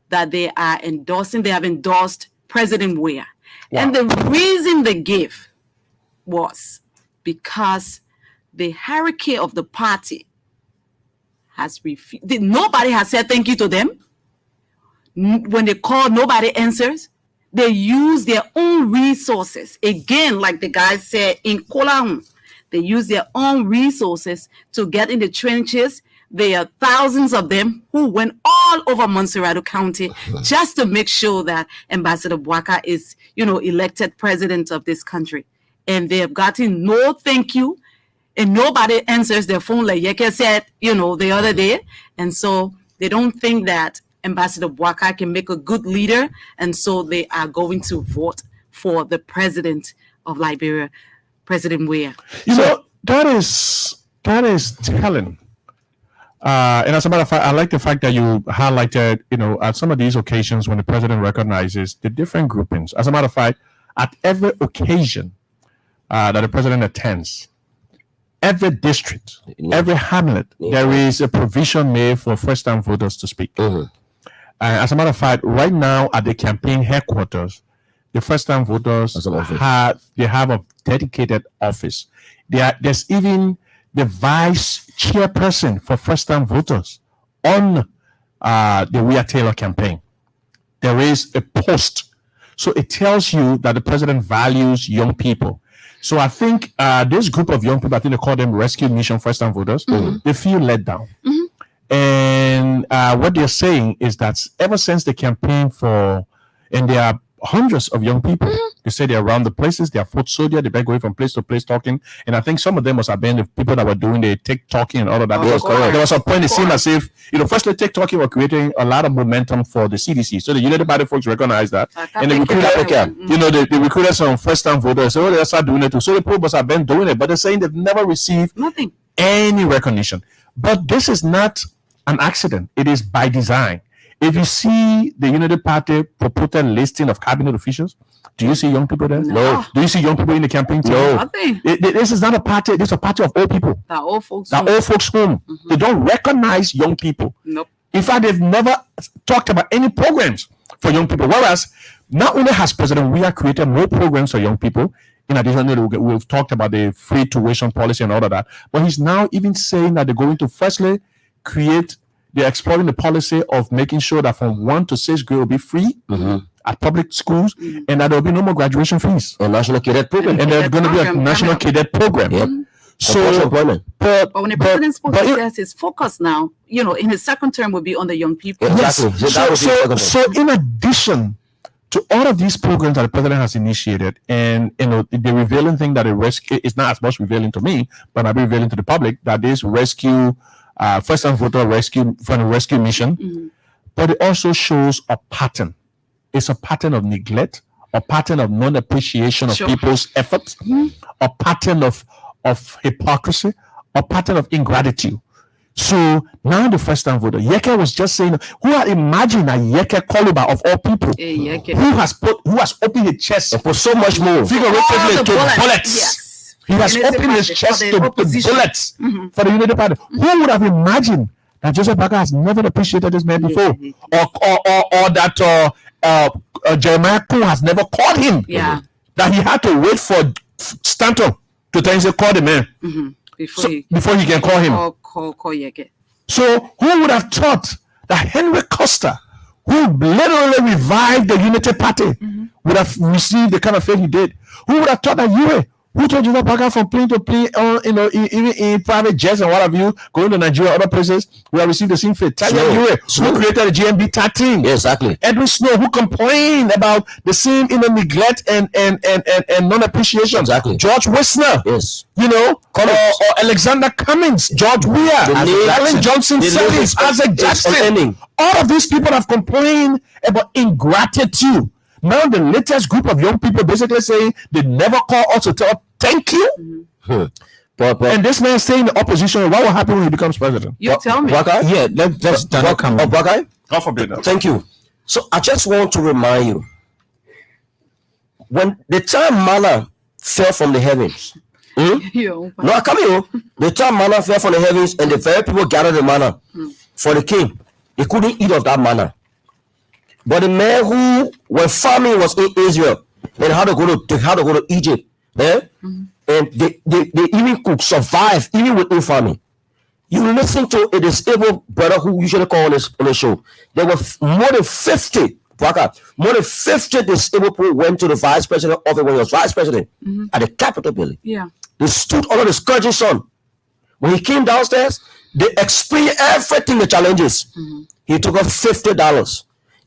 that they have endorsed President Weah. And the reason they gave was because the hierarchy of the party has refused. Nobody has said thank you to them. When they call, nobody answers. They use their own resources. Again, like the guy said in Kolahun, they use their own resources to get in the trenches. There are thousands of them who went all over Montserrado County just to make sure that Ambassador Boakai is, elected president of this country. And they have gotten no thank you, and nobody answers their phone, like Yeke said, the other day. And so they don't think that Ambassador Boakai can make a good leader, and so they are going to vote for the president of Liberia, President Weah. That is telling. And as a matter of fact, I like the fact that you highlighted, at some of these occasions when the president recognizes the different groupings. As a matter of fact, at every occasion that the president attends, every district, every hamlet, there is a provision made for first-time voters to speak. As a matter of fact, right now at the campaign headquarters, the first-time voters have a dedicated office. There's even the vice chairperson for first-time voters on the Weah Taylor campaign. There is a post. So it tells you that the president values young people. So I think this group of young people, I think they call them Rescue Mission First-Time Voters, they feel let down. And what they're saying is that ever since the campaign and there are hundreds of young people, they say they're around the places, they're foot soldier, they've been going from place to place talking. And I think some of them must have been the people that were doing the TikToking and all of that. Because there was a point it seemed as if, firstly, TikToking were creating a lot of momentum for the CDC. So the United Party folks recognize that. And they recruited, they recruited some first-time voters. So they start doing it too. So the people must have been doing it, but they're saying they've never received any recognition. But this is not an accident. It is by design. If you see the Unity Party purported listing of cabinet officials, do you see young people there? No. Do you see young people in the campaign team? No. Nothing. This is not a party. This is a party of old people. The old folks. The old folks home. They don't recognize young people. Nope. In fact, they've never talked about any programs for young people. Whereas, not only has President Weah created more programs for young people, In addition, we've talked about the free tuition policy and all of that. But he's now even saying that they're going to firstly they're exploring the policy of making sure that from 1 to 6th grade will be free at public schools, and that there will be no more graduation fees. A national cadet program. And there's going to be a national cadet program. Yep. So, but when the president spoke, he says his focus now, in his second term will be on the young people. Exactly. Yes. So in addition to all of these programs that the president has initiated, and the revealing thing that the rescue is not as much revealing to me, but I'll be revealing to the public, that is rescue, first time voter rescue from a rescue mission, but it also shows a pattern. It's a pattern of neglect, a pattern of non-appreciation of people's efforts, a pattern of hypocrisy, a pattern of ingratitude. So now the first time voter, Yeke was just saying, who had imagined a Yeke Koluba of all people, who has opened his chest and put so much more figuratively to bullets. Yes. He has opened his chest to bullets for the Unity Party. Who would have imagined that Joseph Baga has never appreciated this man before, or that Jeremiah Koo has never called him? Yeah. That he had to wait for Stanton to tell him to call the man before he can call him. Call Yeke. So who would have thought that Henry Costa, who literally revived the Unity Party, would have received the kind of fate he did? Who would have thought that Yue, who told Joseph Baga from plane to plane, even in private jets and what have you, going to Nigeria, other places, we have received the same fate. Talia Yue, who created the GMB 13. Exactly. Edwin Snow, who complained about the same neglect and non-appreciation. Exactly. George Wisner. Yes. Or Alexander Cummings, George Weah, Alan Johnson Sellis, Isaac Jackson. All of these people have complained about ingratitude. Now the latest group of young people basically saying they never call us to tell thank you. And this man saying the opposition, what will happen when he becomes president? You tell me. Yeah, let's come. God forbid that. Thank you. So I just want to remind you, when the time manna fell from the heavens, the time manna fell from the heavens, and the very people gathered the manna for the king, they couldn't eat of that manna. But the men who were famine was in Israel and had to go to Egypt, and they even could survive even within famine. You listen to a disabled brother who usually call on the show. There were more than 50 disabled people went to the vice president office when he was vice president at the Capitol building. Yeah. They stood under the scourging sun. When he came downstairs, they experienced everything, the challenges. He took up $50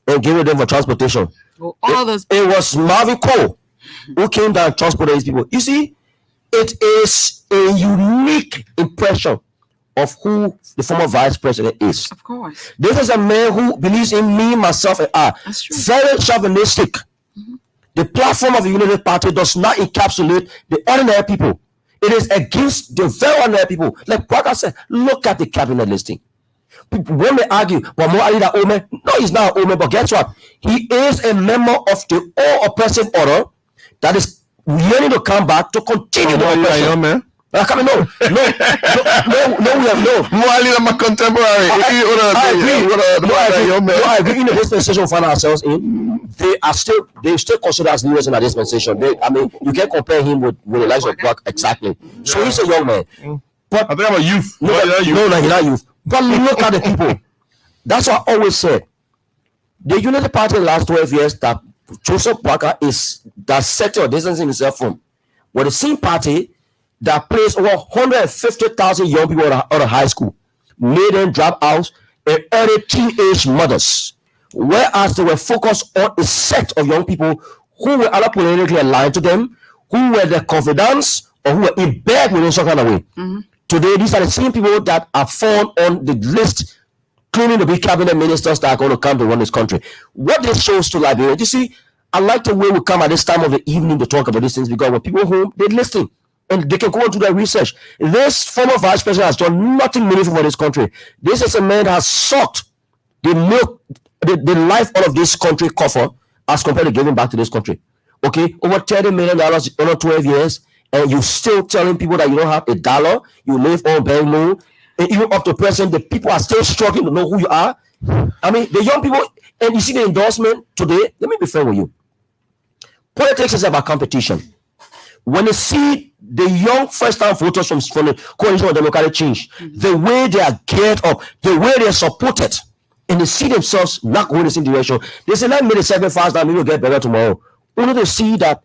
and gave it them for transportation. Well, it was Marvin Cole who came down and transported these people. You see, it is a unique impression of who the former vice president is. Of course. This is a man who believes in me, myself, and I. That's true. Very chauvinistic. The platform of the Unity Party does not encapsulate the ordinary people. It is against the very ordinary people. Like Parker said, look at the cabinet listing. People, when they argue, well, more Ali that Ome, no, he's not Ome, but guess what? He is a member of the all-oppressive order that is yearning to come back to continue the oppression. No, we have no. Mwali my contemporary. I agree. In the dispensation we find ourselves in, they still consider us leaders in our dispensation. You can't compare him with the likes of Buck exactly. So he's a young man. But I think I'm a youth. No, he's not youth. But look at the people. That's what I always said. The Unity Party in the last 12 years that Joseph Parker that sector distancing himself from, were the same party that placed over 150,000 young people out of high school, made them drop out, and early teenage mothers. Whereas they were focused on a set of young people who were either politically aligned to them, who were their confidants, or who were in bed with in some kind of way. Today, these are the same people that are found on the list, claiming to be cabinet ministers that are going to come to run this country. What this shows to Liberians, you see, I like the way we come at this time of the evening to talk about these things, because when people home, they listen and they can go and do their research. This former vice president has done nothing meaningful for this country. This is a man that has sucked the life out of this country coffer as compared to giving back to this country. Okay, over $30 million over 12 years, and you're still telling people that you don't have $1, you live on bank loan, and even up to present, the people are still struggling to know who you are. I mean, the young people, and you see the endorsement today. Let me be fair with you. Politics is about competition. when they see the young first-time voters from the Coalition of Democratic Change, the way they are geared up, the way they are supported, and they see themselves not going in the same direction, they say, let me make a sacrifice that we will get better tomorrow. Only to see that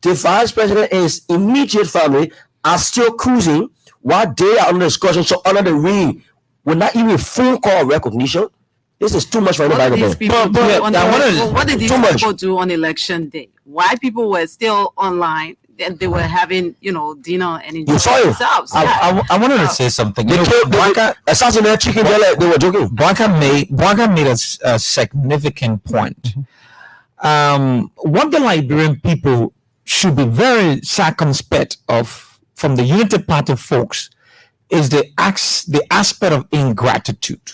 the vice president and his immediate family are still cruising while they are under discussion, so under the ring, with not even a phone call recognition. This is too much for anybody. What did these people do on election day? Why people were still online and they were having, dinner and enjoying themselves? I wanted to say something. They assassinated chicken. They were joking. Blanca made a significant point. What the Liberian people should be very circumspect of from the Unity Party folks is the aspect of ingratitude.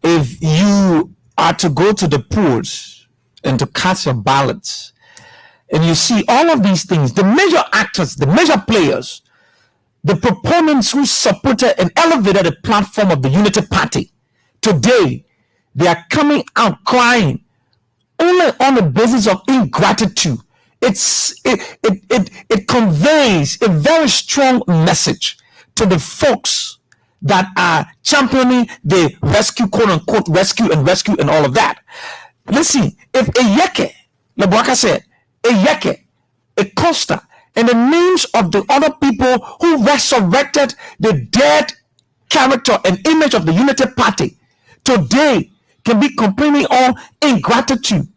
If you are to go to the polls and to cast your ballots, and you see all of these things, the major actors, the major players, the proponents who supported and elevated the platform of the Unity Party, today they are coming out crying only on the basis of ingratitude. It conveys a very strong message to the folks that are championing the rescue, quote unquote, rescue and all of that. Listen, if a Yeke, Lebwaka said, a Yeke, a Costa, and the names of the other people who resurrected the dead character and image of the Unity Party today can be complaining on ingratitude,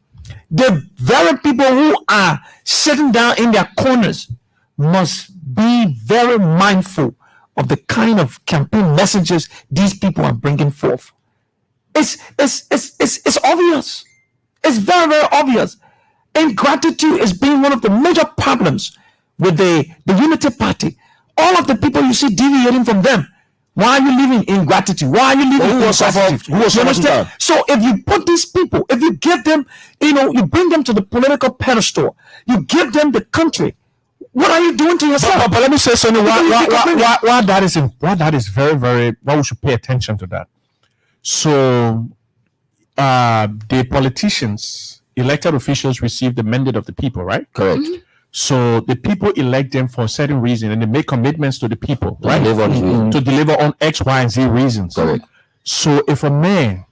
the very people who are sitting down in their corners must be very mindful of the kind of campaign messages these people are bringing forth. It's obvious. It's very, very obvious. Ingratitude is being one of the major problems with the Unity Party. All of the people you see deviating from them. Why are you living in gratitude? Why are you living in gratitude? You understand? So if you put these people, if you give them, you bring them to the political pedestal, you give them the country, what are you doing to yourself? But let me say something. Why that is very, very, why we should pay attention to that. So the politicians, elected officials receive the mandate of the people, right? Correct. Mm-hmm. So the people elect them for a certain reason and they make commitments to the people, right? To deliver on X, Y, and Z reasons. Correct. So if a man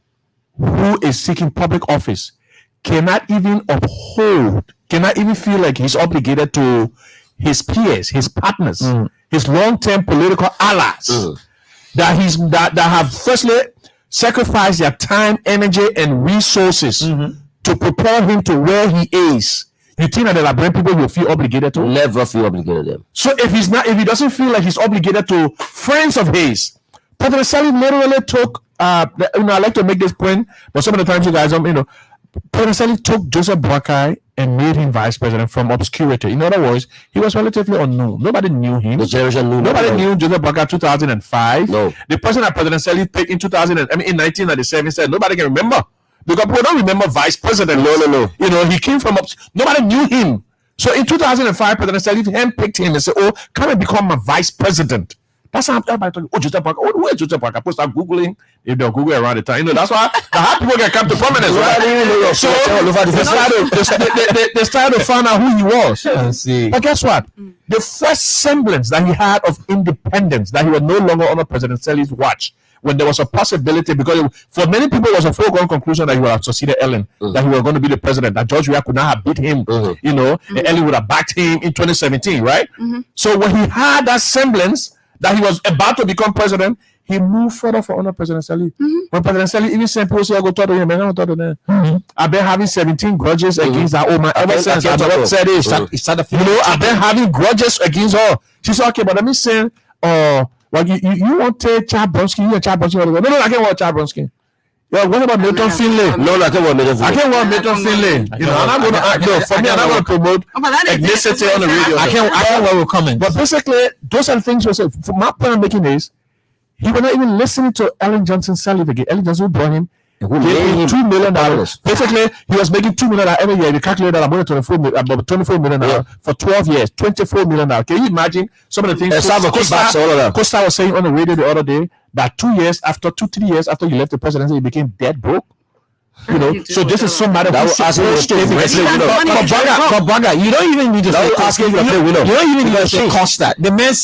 who is seeking public office cannot even feel like he's obligated to his peers, his partners, his long-term political allies, that have firstly sacrificed their time, energy, and resources to prepare him to where he is, you think that the Liberian people will feel obligated to? Never feel obligated to them. So if he doesn't feel like he's obligated to friends of his, President Salif literally took, I like to make this point, but some of the times you guys, President Salif took Joseph Boakai and made him vice president from obscurity. In other words, he was relatively unknown. Nobody knew him. The generation knew. Nobody knew Joseph Boakai 2005. No. The person that President Salif picked in 1997 said nobody can remember. Because people don't remember vice president. No. He came from nobody knew him. So in 2005, President Salif handpicked him and said, "Oh, come and become my vice president." That's how everybody talking. Oh, Joseph Boakai. Oh, where is Joseph Boakai? People start googling. If they'll Google around the time, that's why people can come to prominence, right? So they started to find out who he was. But guess what? The first semblance that he had of independence, that he was no longer under President Salif's watch, when there was a possibility, because for many people it was a foregone conclusion that he would have succeeded Ellen, that he was going to be the president, that George Weah could not have beat him, and Ellen would have backed him in 2017, right? So when he had that semblance that he was about to become president, he moved further for under President Salif. When President Salif even sent people to go talk to him, I don't talk to them. I've been having 17 grudges against that woman ever since I've said this. I've been having grudges against her. She said, okay, but let me say, well, you want to take Chad Bronsky? You and Chad Bronsky? No, I can't want Chad Bronsky. Yeah, what about Milton Finlay? No, I can't want Milton Finlay. I can't want Milton Finlay. I'm not going to. For me, I'm not going to promote ethnicity on the radio. I can't want to comment. But basically, those are the things. From my point of making is, he was not even listening to Ellen Johnson Sirleaf again. Ellen Johnson brought him. Gave him $2 million. Basically, he was making $2 million every year. You calculate that about $24 million for 12 years, $24 million. Can you imagine some of the things Costa was saying on the radio the other day that 2 3 years after you left the presidency, you became dead broke? You know, You do so this is somebody That who's will ask you supposed to to be play rescue. winner. But Baga, you don't even need to That say will ask you to play you winner. don't even need to Because say she- cost that. The man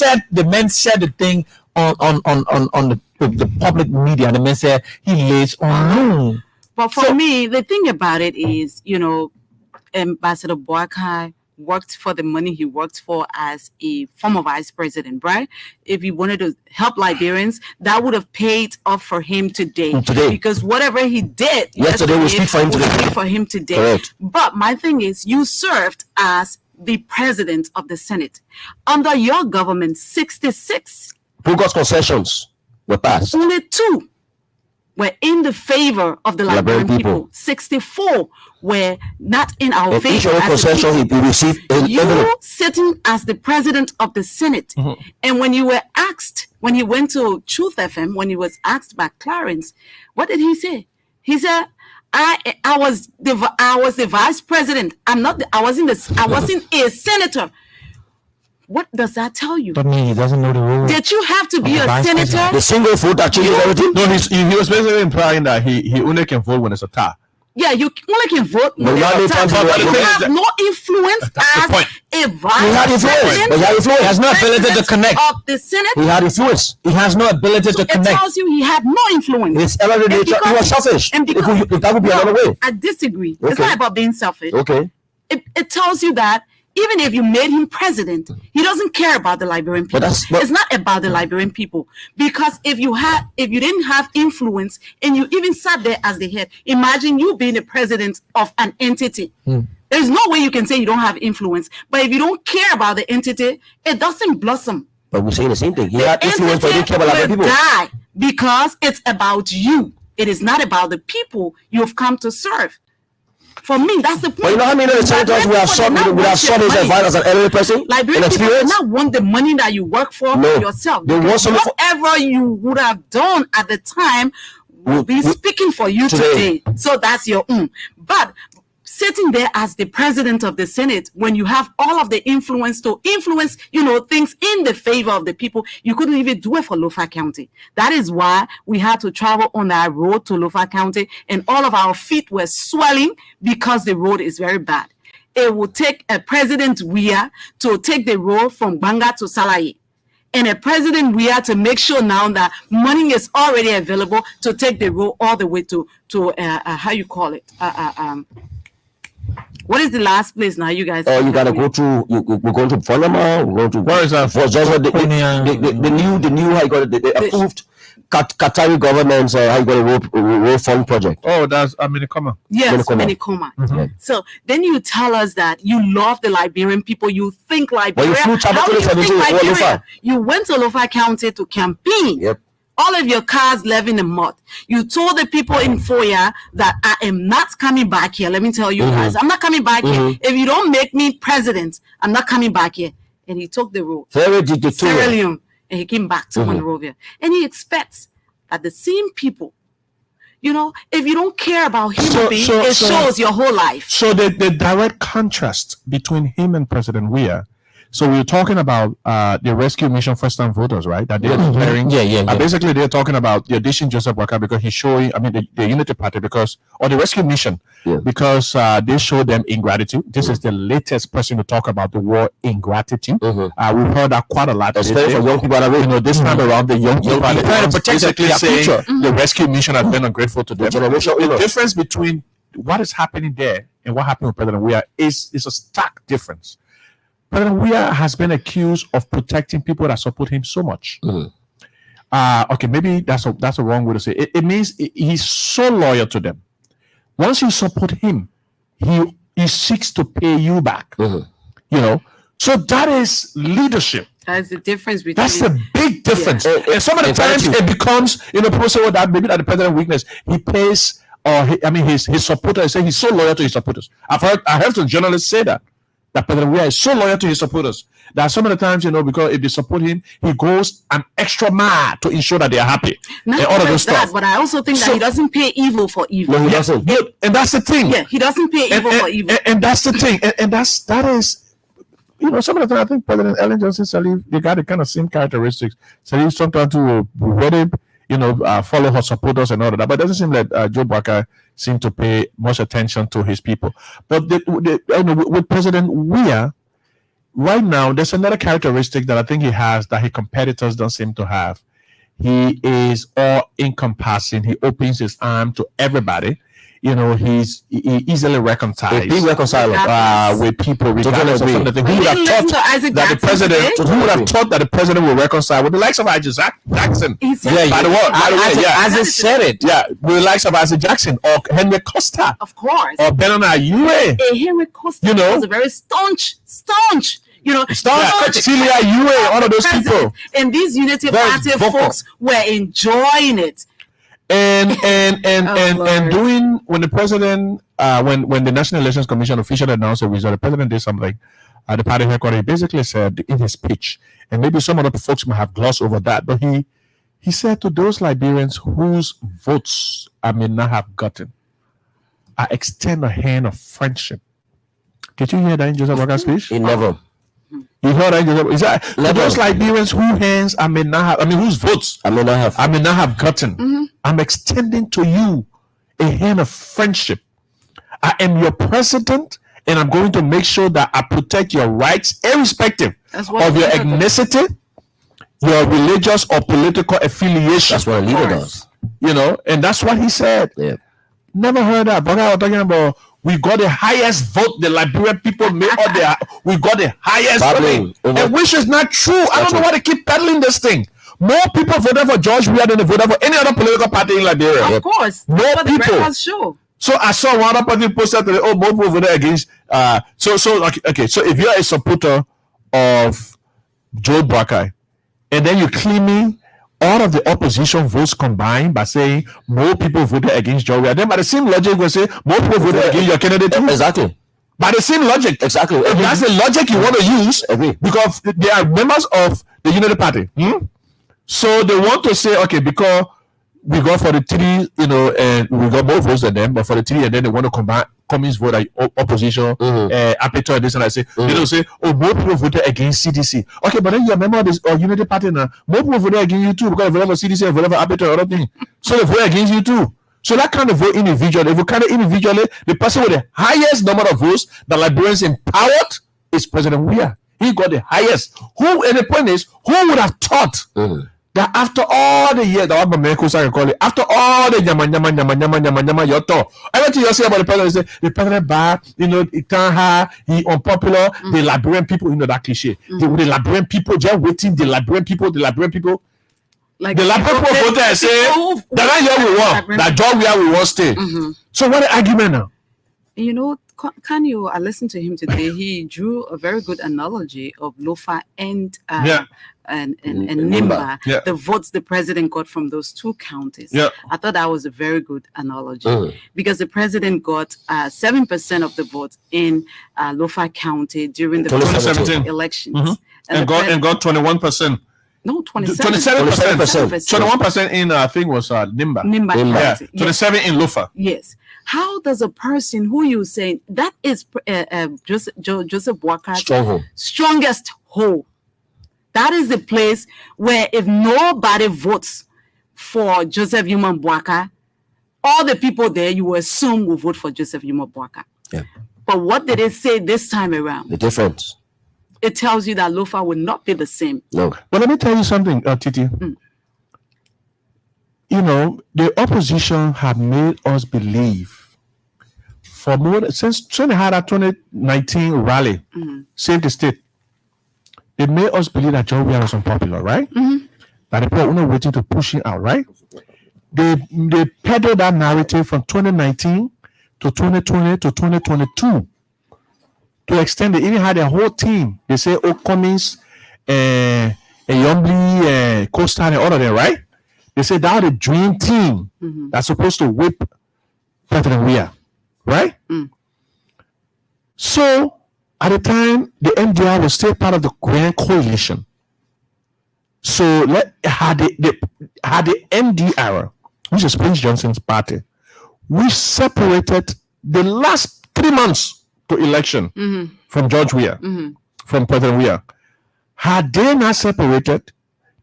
said the thing on the public media. The man said he lays on loan. But for me, the thing about it is, Ambassador Boakai worked for the money he worked for as a former vice president, right? If he wanted to help Liberians, that would have paid off for him today. Because whatever he did Yesterday will speak for him will today. speak for him today. Correct. But my thing is, you served as the president of the Senate. Under your government, 66, Bogus concessions were passed. only 2 were in the favor of the Liberian Liberian people. people. 64 were not in our And each favor. of the as a concession people. he received in You envelope. sitting as the president of the Senate, and when you were asked, when he went to Truth FM, when he was asked by Clarence, what did he say? He said, "I was the vice president. I wasn't a senator." What does that tell you? But me, he doesn't know the rules. Did you have to be the a vice senator? president. The single vote that changes everything. No, he was basically implying that he only can vote when it's a tie. Yeah, you only can vote when But now there's they a can't time. vote. You But the thing is have that- no influence the as point. a He had vice influence. president. But he had influence. He has no ability to connect. Of the Senate, He had influence. He has no ability to it connect. tells you he had no influence. His elderly And nature, he because- was selfish. and If because- that would be No, another way. I disagree. It's Okay. not about being selfish. Okay. It tells you that even if you made him president, he doesn't care about the Liberian people. But It's not about the Liberian people, because if you didn't have influence and you even sat there as the head, imagine you being the president of an entity. There's no way you can say you don't have influence. But if you don't care about the entity, it doesn't blossom. But we're saying the same thing. He The had influence, but he didn't care about other will people. die because it's about you. It is not about the people you've come to serve. For me, that's the point. But you know how many of the senators we have sought his advice as an elderly person? Liberian In people do experience? not want the money that you work for No. yourself. They want Because some- whatever you would have done at the time will be We- speaking for you today. today. So that's your own. But sitting there as the president of the Senate, when you have all of the influence to influence, things in the favor of the people, you couldn't even do it for Lofa County. That is why we had to travel on that road to Lofa County, and all of our feet were swelling because the road is very bad. It would take a President Weah to take the road from Banga to Salaye, and a President Weah to make sure now that money is already available to take the road all the way to how you call it? What is the last place now? You guys? Oh, you gotta go to. We're going to Panama. We're going to. Where is that? For just the new how you got it, the approved Qatari government's how you got a road fund project. Oh, that's come on. Yes, Minikoma. Minikoma. So then you tell us that you love the Liberian people. You think Liberia. Well, you flew Chaba How do you 2017 think or Liberia? Lofa? You went to Lofa County to campaign. Yep. All of your cars left in the mud. You told the people in Foya that I am not coming back here. Let me tell you guys, I'm not coming back here. If you don't make me president, I'm not coming back here. And he took the road. Very Sierra dictatorial. Leone, and he came back to Monrovia. And he expects that the same people, if you don't care about human beings, it shows your whole life. So the direct contrast between him and President Weah. So we're talking about the rescue mission first time voters, right? That they're declaring. Yeah. Basically, they're talking about the addition Joseph Boakai because he's showing. The Unity Party or the rescue mission because they show them ingratitude. This is the latest person to talk about the war ingratitude. We've heard that quite a lot. Especially for young people. This time around, the young people are people trying to protect basically their future. future. The rescue mission has been ungrateful to them. Generational The illness. difference between what is happening there and what happened with President Weah is a stark difference. President Weah has been accused of protecting people that support him so much. Okay, maybe that's a wrong way to say it. It means he's so loyal to them. Once you support him, he seeks to pay you back. So that is leadership. That's the difference between. That's a big difference. Yeah. And some of the times it becomes, people say, well, that maybe that the president weakness. He pays, his supporters say he's so loyal to his supporters. I heard some journalists say that President Weah is so loyal to his supporters that some of the times, because if they support him, he goes an extra mile to ensure that they are happy Not and all of just those that, stuff. but I also think that he doesn't pay evil for evil. No, he doesn't. And that's the thing. Yeah, he doesn't pay evil for evil. And that's the thing. And that is. Some of the time I think President Ellen Johnson Sirleaf, they got the kind of same characteristics. Sirleaf sometimes to be ready, follow her supporters and all of that. But it doesn't seem like Joe Boakai seem to pay much attention to his people. But with President Weah, right now, there's another characteristic that I think he has that his competitors don't seem to have. He is all encompassing. He opens his arm to everybody. He easily reconciles. He reconciles with people regardless of something. Who would have thought that the president? Who would have thought that the president would reconcile with the likes of Isaac Jackson? By the way, Isaac said it. Yeah, with the likes of Isaac Jackson or Henry Costa, of course, or Bernard Yue. Henry Costa was a very staunch. Celia Yue, all of those people. And these Unity Party folks were enjoying it. And doing when the president when the National Elections Commission officially announced the result, the president did something at the party headquarters. He basically said in his speech, and maybe some other folks might have glossed over that, but he said to those Liberians whose votes I may not have gotten, I extend a hand of friendship. Did you hear that in Joseph Walker's speech? He never. You heard that? Is that to those Liberians whose hands I may not have? I mean, whose votes I may not have gotten. Mm-hmm. I'm extending to you a hand of friendship. I am your president, and I'm going to make sure that I protect your rights, irrespective of your ethnicity, your religious or political affiliation. That's what a leader does. And that's what he said. Yeah. Never heard that. But I was talking about we got the highest vote the Liberian people made. We got the highest voting, and which is not true. I don't know why they keep peddling this thing. More people voted for George Weah than they voted for any other political party in Liberia. Of course, more people. Sure. So I saw one other party posted today. More people voted against. So if you're a supporter of Joe Buckeye, and then you're claiming all of the opposition votes combined by saying more people voted against Joe Weah, then by the same logic, we say more people voted against your candidate too. Exactly. By the same logic. Exactly. If that's the logic you want to use, because they are members of the Unity Party. So they want to say, okay, because we got for the three, and we got more votes than them, but for the three, and then they want to combine Cummings vote like opposition, Apeto, and this, and I say, they don't say, more people voted against CDC. Okay, but then you're a member of this Unity Party now. More people voted against you too, because they voted for CDC and voted for Apeto and other thing. So they vote against you too. So that kind of vote individually, if you count it individually, the person with the highest number of votes that Liberians empowered is President Weah. He got the highest. And the point is, who would have thought that after all the years, after all the yama, everything you say about the president is the president bad, he can't have, he unpopular, the Liberian people, that cliche. The Liberian people just waiting, the Liberian people. Like the Liberian people voted and say that year we won, that John Weah we won stay. So what the argument now? Kanyo, I listened to him today. He drew a very good analogy of Lofa and Nimba, the votes the president got from those two counties. I thought that was a very good analogy because the president got 7% of the votes in Lofa County during the 2017 elections, and got 21%. No, 27%. 21% in I think was Nimba. Yeah, 27 in Lofa. Yes. How does a person who you say that is Joseph Boakar's strongest hold? That is the place where if nobody votes for Joseph Yuma Boakar, all the people there you will assume will vote for Joseph Yuma Boakar. Yeah. But what did it say this time around? The difference. It tells you that Lofa will not be the same. No. But let me tell you something, Titi. The opposition have made us believe for more since Tony had a 2019 rally, Save the State. They made us believe that Joe Weah was unpopular, right? That the people were waiting to push him out, right? They peddled that narrative from 2019 to 2020 to 2022 to extend it. Even had a whole team. They say, Cummings, Yombly, Costa, and all of them, right? They say that was the dream team that's supposed to whip President Weah, right? So at the time, the MDR was still part of the Grand Coalition. So had the MDR, which is Prince Johnson's party, which separated the last 3 months to election from George Weah, from President Weah. Had they not separated,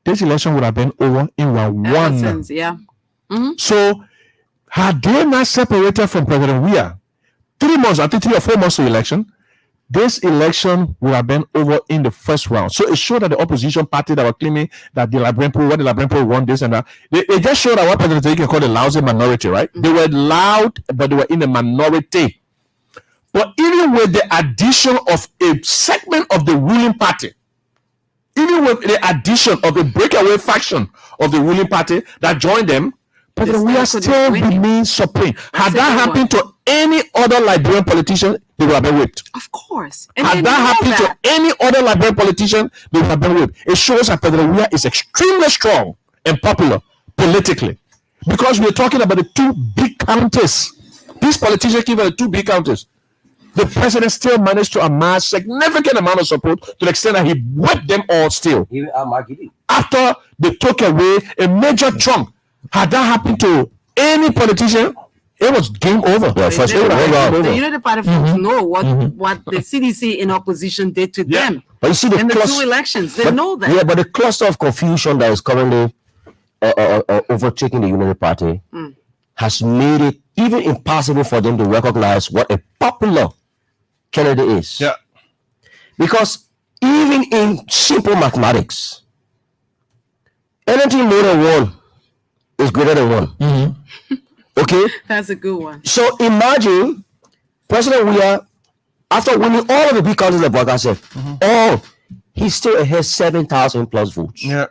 this election would have been over in round one. Yeah. So Had they not separated from President Weah 3 months, I think 3 or 4 months to election, this election would have been over in the first round. So it showed that the opposition party that were claiming that the Liberian people won this and that, they just showed that what President Taye can call a lousy minority, right? They were loud, but they were in a minority. But even with the addition of a segment of the ruling party, even with the addition of a breakaway faction of the ruling party that joined them, President Weah still remains supreme. Had that happened to any other Liberian politician, they would have been whipped. Of course. And Had that happened to any other Liberian politician, they would have been whipped. It shows that President Weah is extremely strong and popular politically. Because we're talking about the 2 big counties. These politicians came from the 2 big counties. The president still managed to amass significant amount of support to the extent that he whipped them all still. After they took away a major chunk. Had that happened to any politician, it was game over. Yeah, first the United Party folks know what the CDC in opposition did to them. But you see in the 2 elections, they know that. Yeah, but the cluster of confusion that is currently overtaking the United Party has made it even impossible for them to recognize what a popular candidate is. Yeah. Because even in simple mathematics, anything more than 1 is greater than 1. Okay? That's a good one. So imagine President Weah, after winning all of the big counties like Baka said, he still has 7,000 plus votes. Yeah.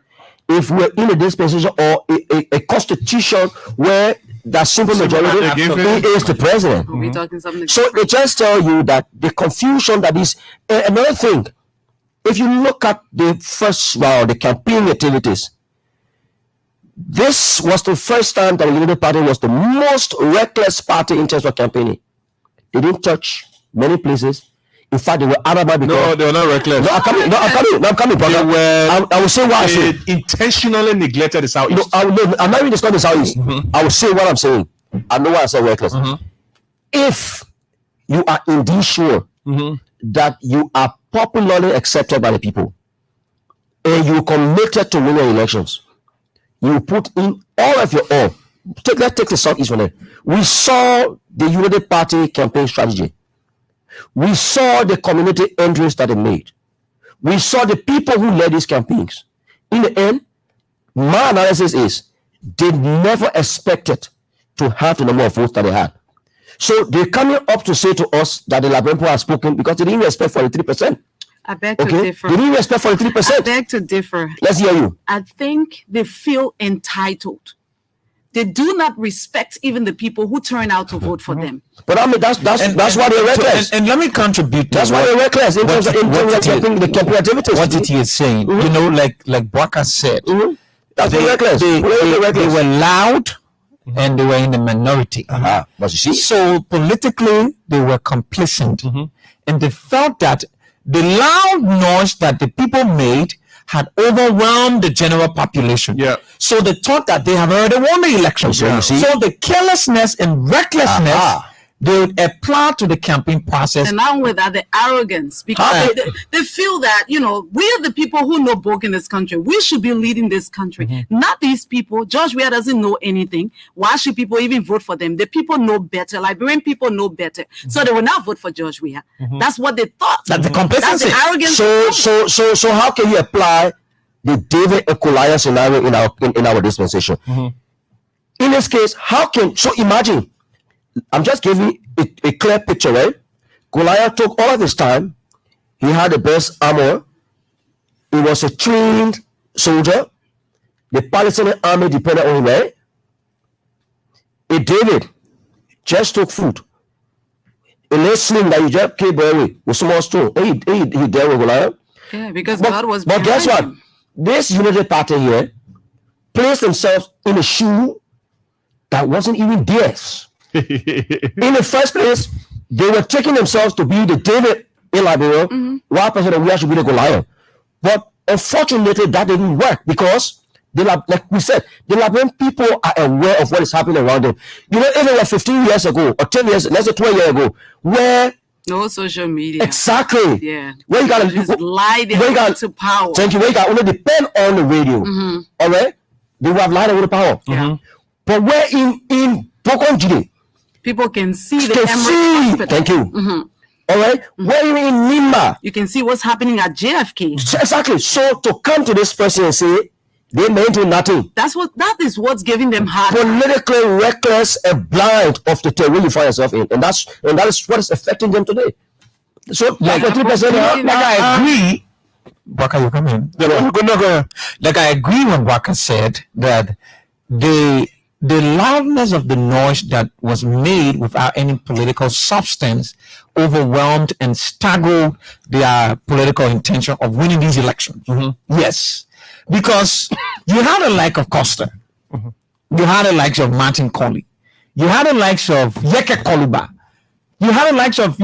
If we're in a dispensation or a constitution where that simple majority is the president. Are we talking something So it just tell you that the confusion that is another thing. If you look at the first round, the campaign activities, this was the first time that the United Party was the most reckless party in terms of campaigning. They didn't touch many places. In fact, they were adamant because No, they were not reckless. I'm coming, brother. I will say what I say. Intentionally neglected the Southeast. I'm not even discussing the Southeast. I will say what I'm saying. I know why I say reckless. If you are indeed sure that you are popularly accepted by the people and you committed to winning elections, you put in all of your all. Let's take the Southeast one there. We saw the United Party campaign strategy. We saw the community entries that they made. We saw the people who led these campaigns. In the end, my analysis is they never expected to have the number of votes that they had. So they're coming up to say to us that the Liberian people have spoken because they didn't expect 43%. I beg to Okay? differ. They didn't expect 43%. I beg to differ. Let's hear you. I think they feel entitled. They do not respect even the people who turn out to vote for them. But I mean, that's why they're reckless. And let me contribute to That's why they're reckless in terms of the campaign activities. what it is saying. You know, like Baka said, That's reckless. they were loud and they were in the minority. But you see, So politically, they were complacent, and they felt that the loud noise that the people made had overwhelmed the general population. Yeah. So they thought that they have already won the election. So you see? So the carelessness and recklessness they would apply to the campaign process. And not only that, the arrogance, because they feel that, you know, we are the people who know book in this country. We should be leading this country, not these people. George Weah doesn't know anything. Why should people even vote for them? The people know better. Liberian people know better. So they will not vote for George Weah. That's what they thought. That's the That's complacency. the arrogance. so how can you apply the David and Goliath scenario in our dispensation? In this case, imagine, I'm just giving a clear picture, right? Goliath took all of his time. He had the best armor. He was a trained soldier. The Palestinian army depended on him, right? David just took food. A little sling that you just came away with small stone. He dealt with Goliath. Yeah, because God was But guess what? behind him. This Unity Party here placed themselves in a shoe that wasn't even theirs. In the first place, they were taking themselves to be the David in Liberia, while President Weah should be the Goliath. But unfortunately, that didn't work because, like we said, the Liberian people are aware of what is happening around them. You know, even like 15 years ago, or 10 years, let's say 20 years ago, where No social media. exactly, Yeah. where you got Just lie their where you way got- to power. thank you, where you got only depend on the radio. All right, they will have lied over the power. Yeah. But where in Pokon Jide. People can see the Can Emirates see. Hospital. Thank you. All right. Where you in Nimba? You can see what's happening at JFK. Exactly. So to come to this person and say they meant to nothing, That is what's giving them heart. politically reckless and blind of the terrain you find yourself in, and that is what is affecting them today. So like 3%. I agree. Waka, you come in. Like I agree when Waka said that the loudness of the noise that was made without any political substance overwhelmed and staggered their political intention of winning these elections. Yes, because you had a like of Costa, you had a likes of Martin Colley, you had a likes of Yeke Koluba, you had a likes of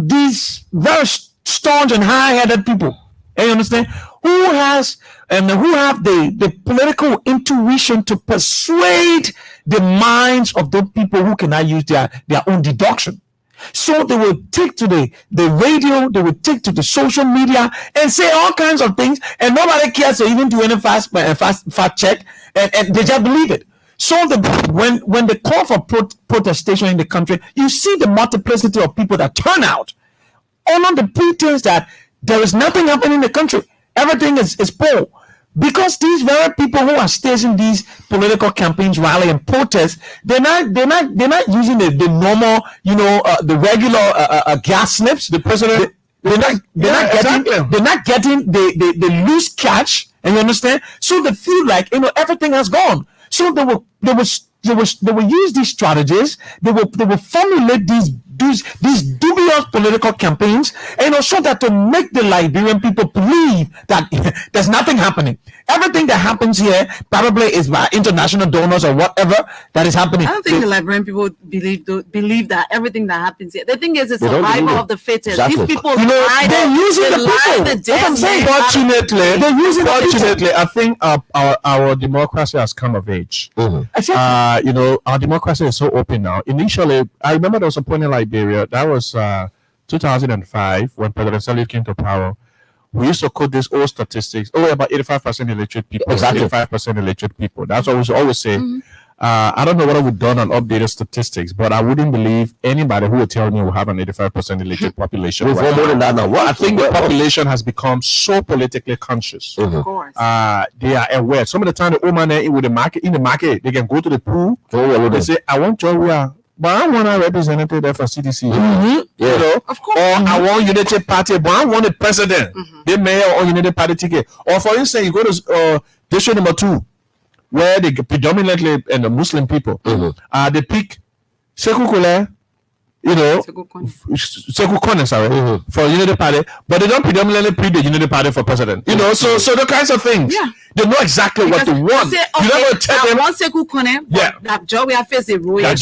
these very staunch and high-headed people. You understand? Who have the political intuition to persuade the minds of those people who cannot use their own deduction. So they will take to the radio, they will take to the social media and say all kinds of things, and nobody cares to even do any fact check, and they just believe it. So when they call for protestation in the country, you see the multiplicity of people that turn out on the pretense that there is nothing happening in the country. Everything is poor. Because these very people who are staging these political campaigns, rally and protests, they're not using the normal, the regular gas slips. The president, they're not getting the loose cash, and you understand. So they feel like everything has gone. So they will use these strategies. They will formulate these dubious political campaigns, and so that to make the Liberian people believe that there's nothing happening. Everything that happens here probably is by international donors or whatever that is happening. I don't think the Liberian people believe that everything that happens here. The thing is, it's survival of the fittest. Exactly. These people, they're using the people. That's what I'm saying. Fortunately, they're using the people. Fortunately, I think our democracy has come of age. Our democracy is so open now. Initially, I remember there was a point in Liberia, that was 2005 when President Salif came to power. We used to quote these old statistics. About 85% illiterate people. Exactly. 85% illiterate people. That's what we should always say. I don't know what we've done on updated statistics, but I wouldn't believe anybody who would tell me we have an 85% illiterate population. We've more than that now. Well, I think the population has become so politically conscious. Of course. They are aware. Some of the time, the woman in the market, they can go to the pool. They say, "I want Joria, but I want a representative there for CDC." Of course. Or I want Unity Party, but I want the president, the mayor, or Unity Party ticket. Or for instance, you go to district number 2, where they predominantly and the Muslim people, they pick Sekou Kone, Sekou Kone, for Unity Party, but they don't predominantly pick the Unity Party for president. So the kinds of things. Yeah. They know exactly what they want. Say, You never tell them. I want Sekou Kone. Yeah. That Joria face a royal.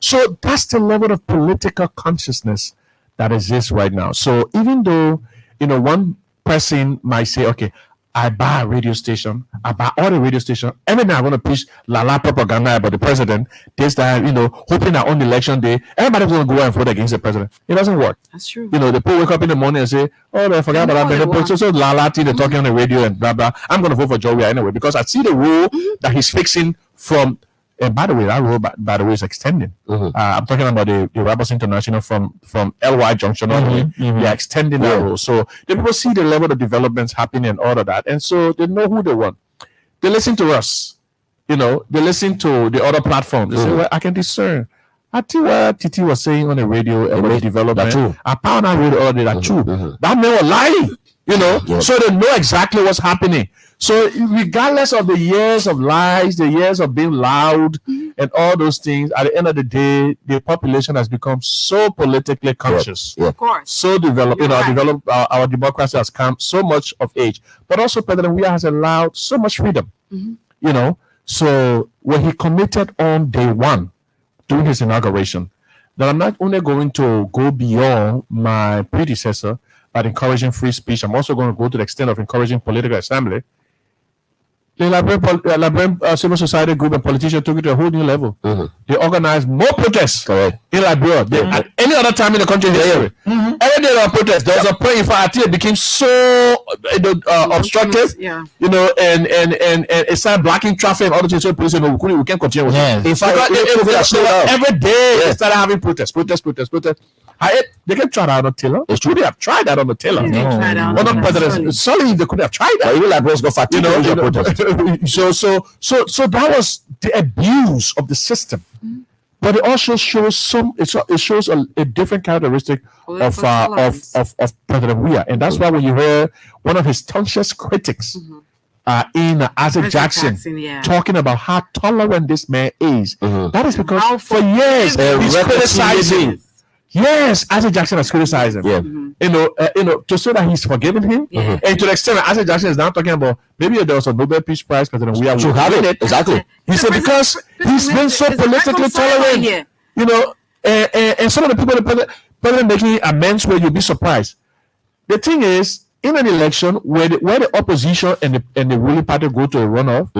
So that's the level of political consciousness that exists right now. So even though one person might say, okay, I buy a radio station, I buy all the radio stations, every night I want to push la propaganda about the president, this time, hoping that on election day, everybody's going to go and vote against the president. It doesn't work. That's true. The people wake up in the morning and say, oh, I forgot about that. So la they're talking on the radio and blah, blah. I'm going to vote for Joria anyway, because I see the rule that he's fixing from. And by the way, that rule, by the way, is extending. I'm talking about the Rebels International from LY Junction all the way. They're extending that rule. So the people see the level of developments happening and all of that. And so they know who they want. They listen to us. They listen to the other platforms. They say, well, I can discern. I think what Titi was saying on the radio about development. I found out radio all that true. That man was lying. So they know exactly what's happening. So regardless of the years of lies, the years of being loud and all those things, at the end of the day, the population has become so politically conscious. Of course. So developed, our democracy has come so much of age. But also President Weah has allowed so much freedom. So when he committed on day 1 during his inauguration, that I'm not only going to go beyond my predecessor by encouraging free speech, I'm also going to go to the extent of encouraging political assembly. the Liberian civil society group and politicians took it to a whole new level. They organized more protests Correct. in Liberia than at any other time in the country history. Every day there were protests. There was a point, in fact, until it became so obstructive, and it started blocking traffic and all the things. So police said, no, we can't continue with it. Yes. In fact, every day they started having protests. They can try that on Taylor. It's true, they have tried that on the Taylor. One of presidents, Sully, they could have tried that. Even Liberians got fatigue. So that was the abuse of the system. But it also shows it shows a different characteristic of President Weah, and that's why when you hear one of his staunchest critics in Isaac Jackson talking about how tolerant this man is, that is because for years he's criticizing. Yes, Isaac Jackson has criticized him. To say that he's forgiven him, and to the extent that Isaac Jackson is now talking about maybe there was a Nobel Peace Prize, President Weah should have it. Exactly. He said because he's been so politically tolerant, and some of the people the president making amends where you'll be surprised. The thing is, in an election where the opposition and the ruling party go to a runoff.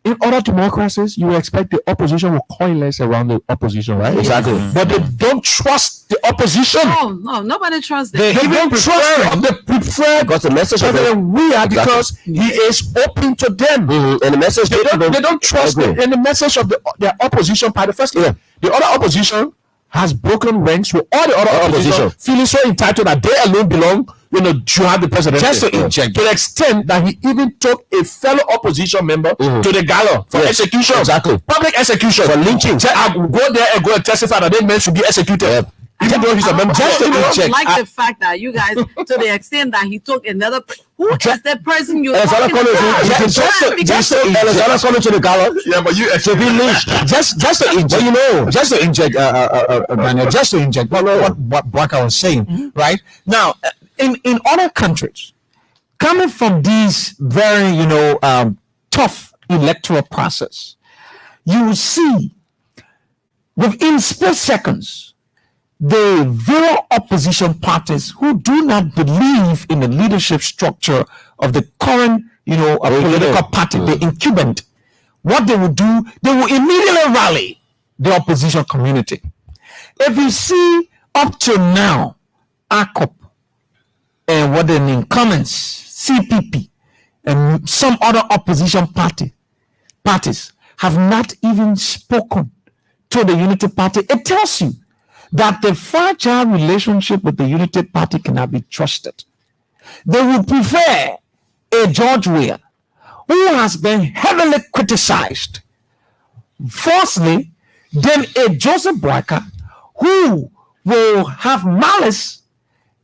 In other democracies, you expect the opposition will coalesce around the opposition, right? Exactly. But they don't trust the opposition. No, nobody trusts them. They don't trust them. They prefer Because the message of President Weah because he is open to them. and the message They don't trust them. And the message of their opposition party. Firstly, the other opposition has broken ranks with all the other opposition, feeling so entitled that they alone belong, to have the presidency. Just to inject. To the extent that he even took a fellow opposition member to the gallows for execution. Exactly. Public execution. For lynching. Said, I will go there and go and testify that they men should be executed. Even though he's a member. Just to inject. Like the fact that you guys, to the extent that he took another. Who is the person you're talking about? Just coming to the gallows. Yeah, but you to be lynched. Just to inject, just to inject, Daniel, just to inject what Bwaka was saying, right? Now, in other countries, coming from these very, tough electoral process, you will see within split seconds, the very opposition parties who do not believe in the leadership structure of the current, political party, the incumbent, what they will do, they will immediately rally the opposition community. If you see up to now, ACOP and what the incumbents, CPP, and some other opposition parties have not even spoken to the Unity Party, it tells you that the fragile relationship with the Unity Party cannot be trusted. They would prefer a George Weah who has been heavily criticized, falsely, than a Joseph Boakai who will have malice,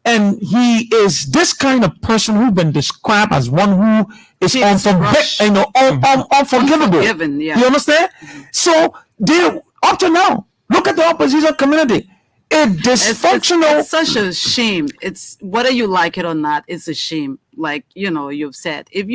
and he is this kind of person who's been described as one who is unforgivable. You understand? So they up to now, look at the opposition community. Dysfunctional. It's such a shame. It's whether you like it or not, it's a shame. Like you've said, if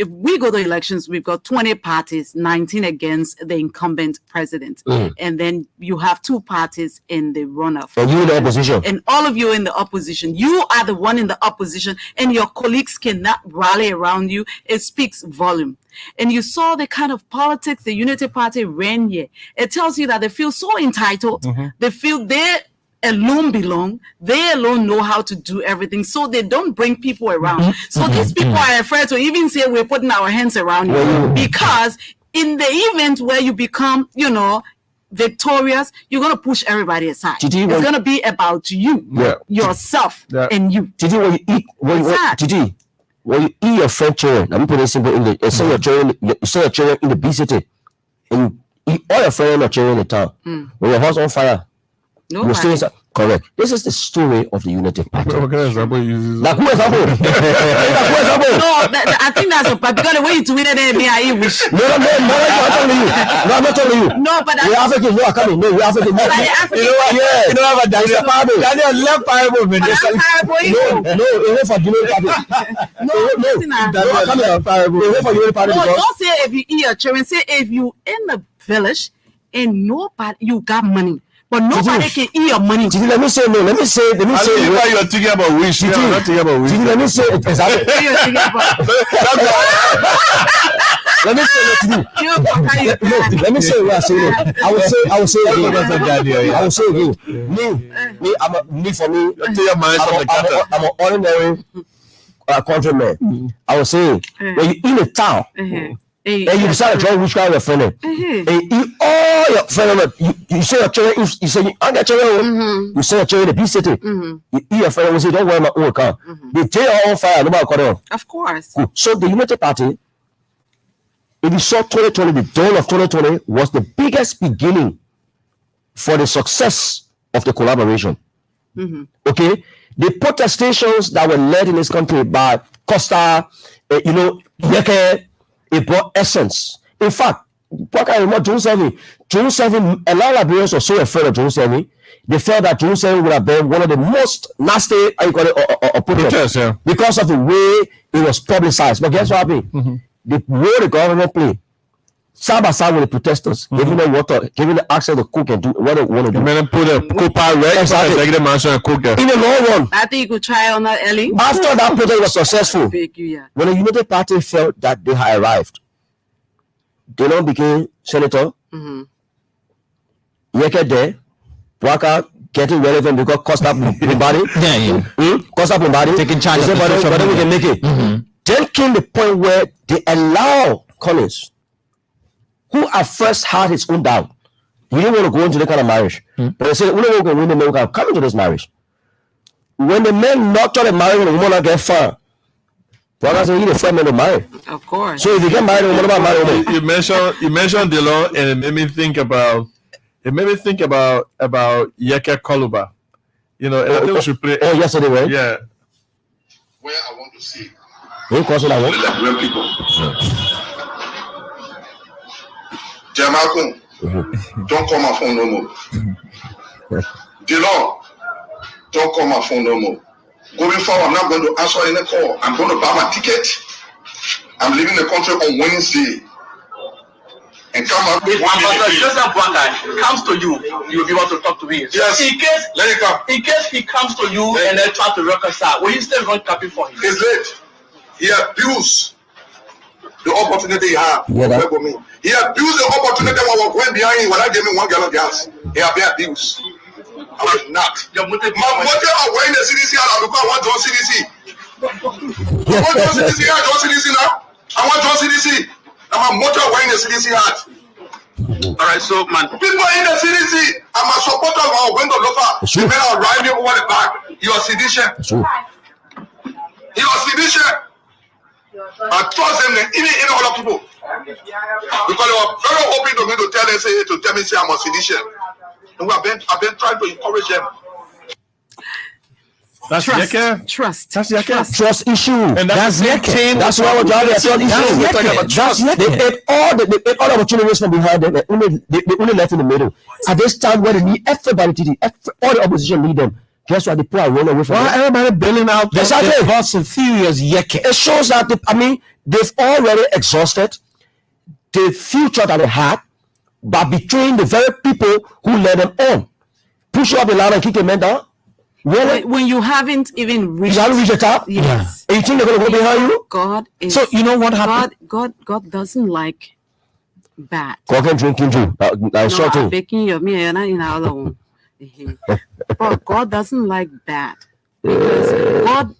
we go to elections, we've got 20 parties, 19 against the incumbent president, and then you have 2 parties in the runoff. And you in the opposition, and all of you in the opposition. You are the one in the opposition, and your colleagues cannot rally around you. It speaks volume. And you saw the kind of politics the Unity Party ran here. It tells you that they feel so entitled. They feel they alone belong. They alone know how to do everything. So they don't bring people around. So these people are afraid to even say we're putting our hands around you. Because in the event where you become, victorious, you're going to push everybody aside. It's going to be about you, yourself, and you. When you eat your friend children, let me put it simple English, and send your children in the big city, and you eat all your friends and your children in the town. When your house on fire, you're still inside. Correct. This is the story of the Unity Party. What kind of example you use? Like who example? No, I think that's a particular the way you tweeted it. I wish. No, I'm not telling you. No, but we're African. You are coming. No, we're African. But African. You know what? Daniel left parable. No, it went for Unity Party. No, don't say if you eat your children. Say if you in the village and nobody, you got money. but nobody can eat your money. Let me say no. Let me say. I think why you're thinking about wish. Yeah, I'm not thinking about wish. Let me say exactly. Let me say what to do. Let me say what I say. I will say again. I will say again. Me, I'm an ordinary countryman. I will say when you in a town and you decide to join witchcraft with your friend, and you all your friend, you say your children, you say you got children, you say your children the be city, you your friend will say don't worry my own account. They take your own fire, nobody call them. Of course. Cool. So the United Party, if you saw 2020, the dawn of 2020 was the biggest beginning for the success of the collaboration. Okay, the protestations that were led in this country by Costa, Yeke, it brought essence. In fact, I remember June 7, a lot of Liberians were so afraid of June 7. They felt that June 7 would have been one of the most nasty, protests, because of the way it was publicized. But guess what happened? The way the government played, side by side with the protesters, giving them water, giving them access to cook and do what they want to do. And put a Copa Rex and cook them. In the long run, I think you could try on that, Ellie. after that protest was successful, when the United Party felt that they had arrived, they now became senator. Yeke there, Waka getting relevant because Costa Pumbadi, Costa Pumbadi taking charge. But then we can make it. Then came the point where they allow Collins, who at first had his own doubt. He didn't want to go into the kind of marriage. But they said, we don't want to win the man, we can come into this marriage. When the men not try to marry, the woman not get far. Why said, you the friend man to marry? Of course. So if you get married, what about married? You mentioned the law, and it made me think about Yeke Koluba. And I think we should play. Oh, yesterday, right? Yeah. Where I want to see. Who calls that one? Liberian people. Jamakun, don't call my phone no more. Delon, don't call my phone no more. Going forward, I'm not going to answer any call. I'm going to buy my ticket. I'm leaving the country on Wednesday. And come up. If Ambassador Joseph Bwanga comes to you, you'll be able to talk to him. Yes. In case, Let it come. in case he comes to you and then try to reconcile, will you still run capping for him? It's late. He abused the opportunity he had. Yeah, that- He abused the opportunity when I went behind him when I gave him 1 gallon gas. He had been abused. I was not. Your motive, My motive of wearing the CDC out because I want John CDC. I want John CDC hat, John CDC now. I want John CDC. And my motive of wearing the CDC hat. all right, so man, People in the CDC, I'm a supporter of our window local. Sure. The men are riding over the back. You are sedition. True. You are sedition. I trust them than any other people. Because they were very open to me to tell me say I'm a sedition. And I've been trying to encourage them. That's Yeke. Trust. That's Yeke. Trust issue. And that's Yeke. That's why we're driving a trust issue. We're talking about trust. They ate all the opportunities from behind them. They only left in the middle. At this time where they need everybody to all the opposition lead them. Guess what? They pull a run away from Well, them. everybody bailing out the Exactly. Fast and Furious Yeke. It shows that they've already exhausted the future that they had by betraying the very people who led them on. Push you up the ladder and kick a man down. Really? When you haven't even You reached. haven't reached the top? Yes. And you think they're going to go behind you? God is. So you know what happened? God doesn't like bad. Cocaine drinking too. I saw I'm too. baking your me and I alone. But God doesn't like bad. Because God,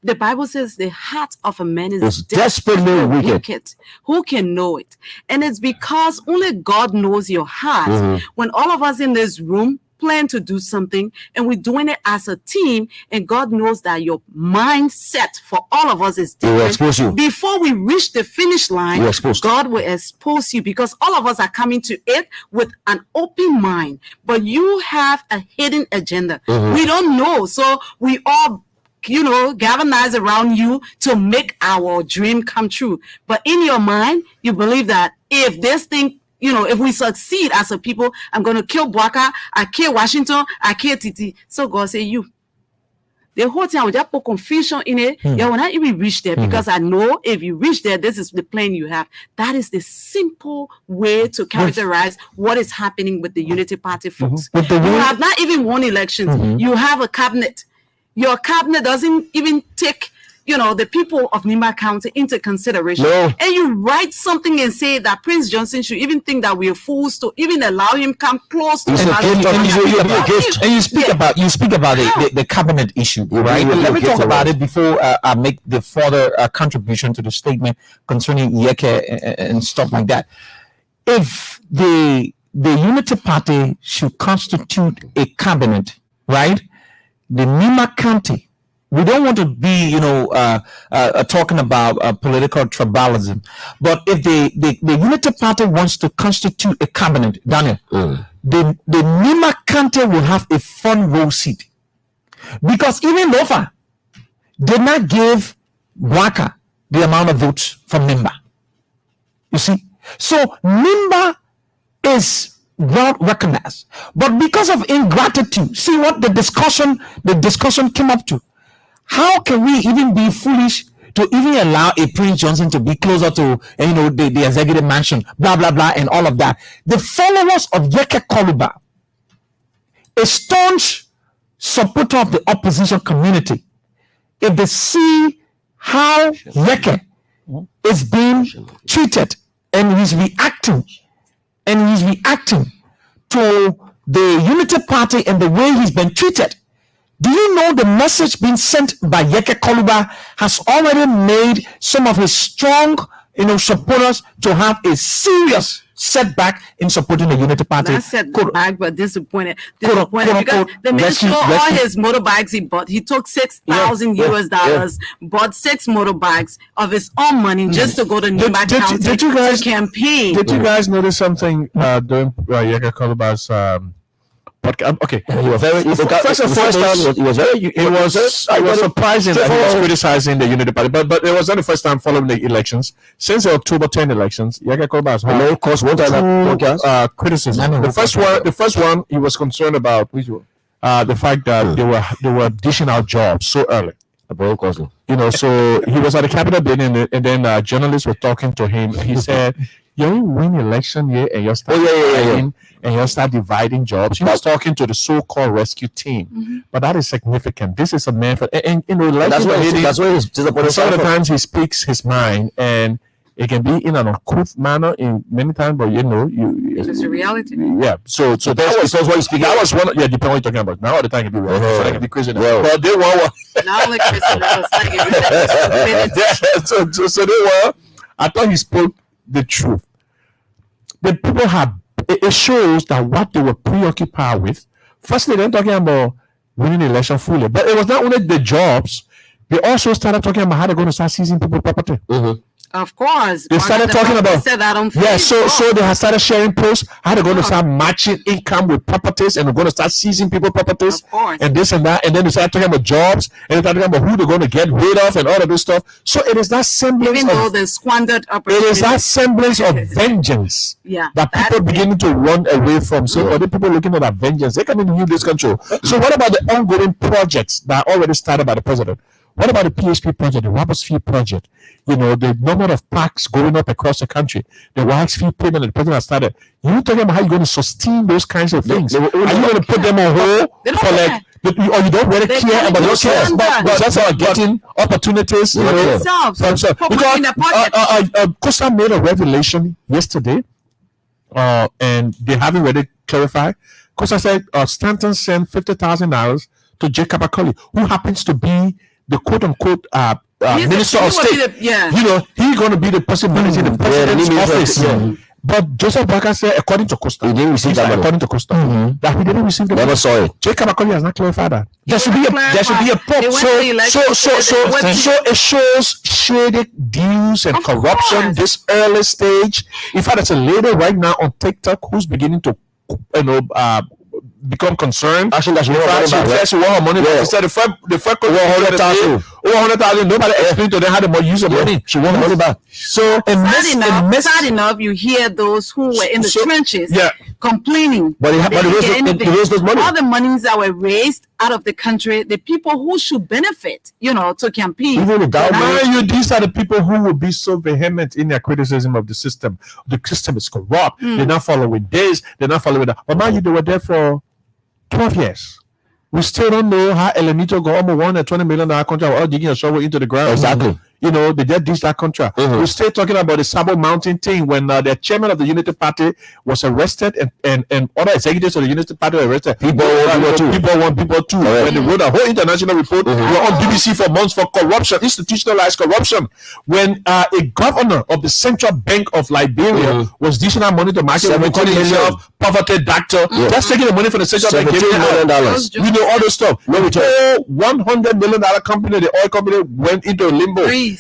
the Bible says the heart of a man is It's desperately wicked. Who can know it? And it's because only God knows your heart. When all of us in this room plan to do something and we're doing it as a team, and God knows that your mindset for all of us is He will different. expose you. Before we reach the finish line, He will expose. God will expose you, because all of us are coming to it with an open mind, but you have a hidden agenda. We don't know, so we all galvanize around you to make our dream come true. But in your mind, you believe that if this thing, if we succeed as a people, I'm going to kill Bwaka, I kill Washington, I kill Titi. So God say, The whole thing, I would just put confusion in it. You will not even reach there because I know if you reach there, this is the plan you have. That is the simple way to characterize what is happening with the Unity Party folks. With the You way- have not even won elections. You have a cabinet. Your cabinet doesn't even take, the people of Nimba County into consideration. No. And you write something and say that Prince Johnson should even think that we are fools to even allow him come close to It's the a House of gift of Commons. you, And you speak about the cabinet issue, right? you Let me get talk it about right. it before I make the further contribution to the statement concerning Yeke and stuff like that. If the Unity Party should constitute a cabinet, right? The Nima County. We don't want to be, talking about political tribalism, but if the Unity Party wants to constitute a cabinet, Daniel, the Nima County will have a front row seat because even Lofa did not give Waka the amount of votes from Nimba. You see, so Nimba is well recognized, but because of ingratitude, see what the discussion came up to. How can we even be foolish to even allow a Prince Johnson to be closer to the executive mansion, blah blah blah, and all of that? The followers of Yeke Koluba, a staunch supporter of the opposition community, if they see how Yeke is being treated and he's reacting to the Unity Party and the way he's been treated. Do you know the message being sent by Yeke Koluba has already made some of his strong, supporters to have a serious setback in supporting the Unity Party? Not setback, but disappointed quote, because the man rescue- showed all rescue- his motorbikes he bought. He took $6,000 US dollars, bought 6 motorbikes of his own money just to go to Nimba County did you guys- to campaign. Did you guys notice something during Yeke Koluba's podcast? Okay, He was very. First and foremost, he was very. it was surprising that he was criticizing the Unity Party, but it was not the first time following the elections. Since the October 10 elections, Yeke Koluba has had Of course, one time podcast. criticism. No, The first one, he was concerned about the fact that they were dishing out jobs so early. So he was at the Capitol building, and then journalists were talking to him. He said, "You win election here, and you start and you start dividing jobs." He was talking to the so-called rescue team, but that is significant. This is a man for, and like That's why he's disappointed. some of the times he speaks his mind, and it can be in an uncouth manner in many times, but It's a reality. yeah. So That's what he's speaking. that was one. Yeah, depending on what you're talking about. Now all the time can be real, so they can be crazy. Well. But they were. Not only Chris Rose, like it was so they were. I thought he spoke the truth. The people have. It shows that what they were preoccupied with. Firstly, they're talking about winning the election fully, but it was not only the jobs. They also started talking about how they're going to start seizing people's property. Of course. They started talking about said that on so they have started sharing posts how they're going to start matching income with properties, and they're going to start seizing people's properties, Of course. and this and that, and then they started talking about jobs, and they started talking about who they're going to get rid of and all of this stuff. So it is that semblance even though of they squandered it opportunities. is that semblance of vengeance Yeah, that that people is it. beginning to run away from. So other people looking at that vengeance, they can even use this control. So what about the ongoing projects that are already started by the president? What about the PHP project, the Roberts Fee project? The number of parks going up across the country, the wax fee payment that the president has started. You're talking about how you're going to sustain those kinds of things. Are you going to put them on hold They don't for care. or you don't really They care don't about those care. things? But that's how getting opportunities. themselves. Because In the pocket. Costa made a revelation yesterday, and they haven't really clarified. Costa said Stanton sent $50,000 to Jacob Akoli, who happens to be the quote-unquote minister of state. He's going to be the person managing the president's office. But Joseph Baka said, according to Costa, He didn't receive that money. according to Costa, that he didn't receive the Never money. saw it. Jacob Akoli has not clarified that. There should be a They went to the election. so it shows shady deals and Of corruption course. this early stage. In fact, there's a lady right now on TikTok who's beginning to become concerned. Actually, that's In fact, she says she want her money back. She said the first over 100,000. Nobody explained to them how the money use of money. She won the money back. So Sad enough, you hear those who were in the trenches complaining. But they they raised those money. All the monies that were raised out of the country, the people who should benefit, to campaign. Even the these are the people who will be so vehement in their criticism of the system. The system is corrupt. They're not following this. They're not following that. But mind you, they were there for 12 years. We still don't know how Elenito got almost $120 million contract without digging a shovel into the ground. Exactly. They just ditched that contract. We're still talking about the Sabo Mountain thing when the chairman of the Unity Party was arrested and other executives of the Unity Party were arrested. People one, people two. When they wrote a whole international report, we were on BBC for months for corruption, institutionalized corruption. When a governor of the Central Bank of Liberia was dishing out money to market, calling himself poverty doctor, just taking the money from the Central Bank, giving $17 million. We know all this stuff. No, $100 million company, the oil company, went into limbo. Breeze.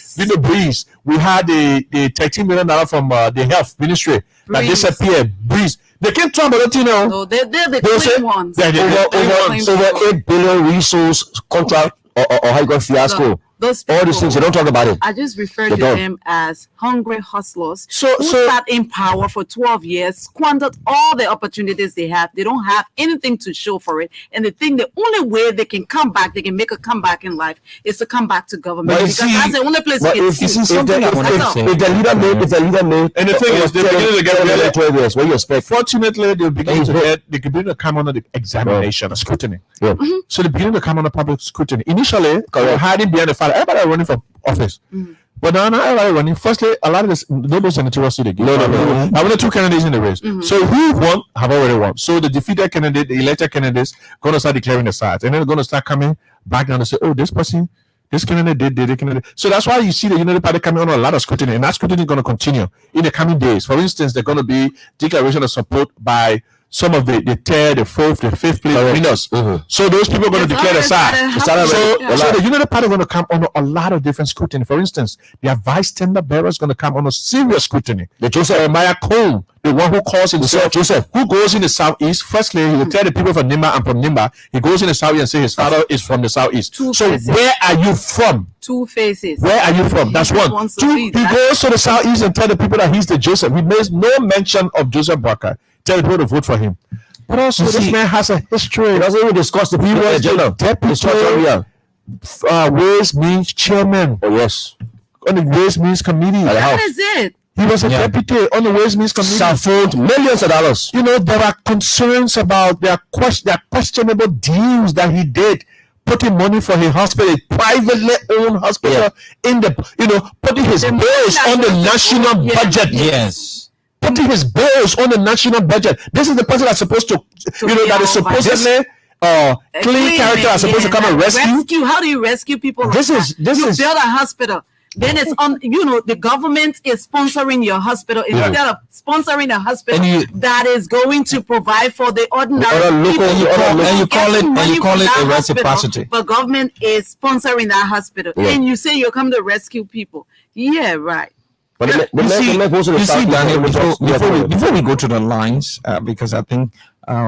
We had the $13 million from the health ministry that disappeared. Breeze. They can't talk about it, No, they're the clean ones. Over 8 billion resource contract or how you got fiasco. Those people, all these things, they don't talk about it. I just refer to them as hungry hustlers who sat in power for 12 years, squandered all the opportunities they have. They don't have anything to show for it. And they think the only way they can come back, they can make a comeback in life, is to come back to government. Because that's the only place they can see. If the leader made, and the thing is, they're beginning to get 12 years. What do you expect? Fortunately, they're beginning to come under the examination, scrutiny. So they're beginning to come under public scrutiny. Initially, hiding behind the fact everybody running for office. But now everybody running. Firstly, a lot of this, nobody senatorial seat again. No. I want 2 candidates in the race. So who won have already won. So the defeated candidate, the elected candidates, going to start declaring the sides, and then they're going to start coming back down and say, "Oh, this person, this candidate did candidate." So that's why you see the Unity Party coming on a lot of scrutiny, and that scrutiny is going to continue in the coming days. For instance, they're going to be declaration of support by some of the third, the fourth, the fifth place winners. So those people are going to declare the side. So the Unity Party is going to come under a lot of different scrutiny. For instance, their vice tender bearer is going to come under serious scrutiny. The Joseph Maya Cole, the one who calls himself Joseph, who goes in the southeast. Firstly, he will tell the people from Nimba and from Nimba. He goes in the southeast and says his father is from the southeast. Where are you from? Two faces. Where are you from? That's one. Two, he goes to the southeast and tell the people that he's the Joseph. He makes no mention of Joseph Barker. Tell people to vote for him. But also, this man has a history. He doesn't even discuss the people. He was the deputy Ways Means chairman. Oh, yes. On the Ways Means committee. That is it. He was a deputy on the Ways Means committee. Siphoned millions of dollars. There are concerns about their questionable deals that he did. Putting money for his hospital, a privately owned hospital, in the, putting his bills on the national budget. Yes. Putting his bills on the national budget. This is the person that's supposed to that is supposedly clean character that's supposed to come and rescue. How do you rescue people? This is build a hospital. Then it's on, the government is sponsoring your hospital instead of sponsoring a hospital that is going to provide for the ordinary people. And you call it a reciprocity. But government is sponsoring that hospital. And you say you're coming to rescue people. Yeah, right. But you see, Daniel, before we go to the lines, because I think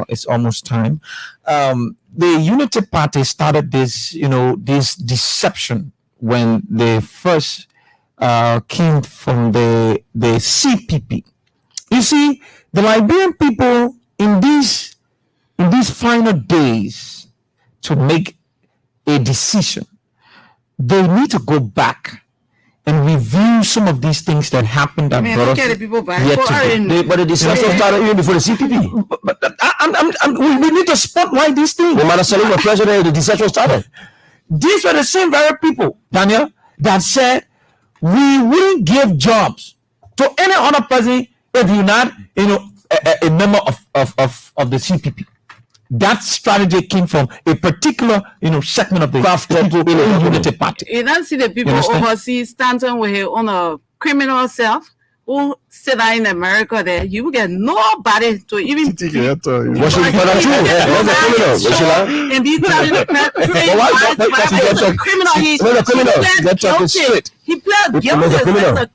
it's almost time, the Unity Party started this, this deception when they first came from the CPP. You see, the Liberian people in these final days to make a decision, they need to go back and review some of these things that happened that brought us but the deception started even before the CPP. But we need to spotlight these things. No matter selling the president, the deception started. These were the same very people, Daniel, that said we wouldn't give jobs to any other person if you're not, a member of the CPP. That strategy came from a particular, segment of the people in the Unity Party. You don't see the people overseas standing with his own criminal self who sit in America there. You will get nobody to even. And he pled guilty as a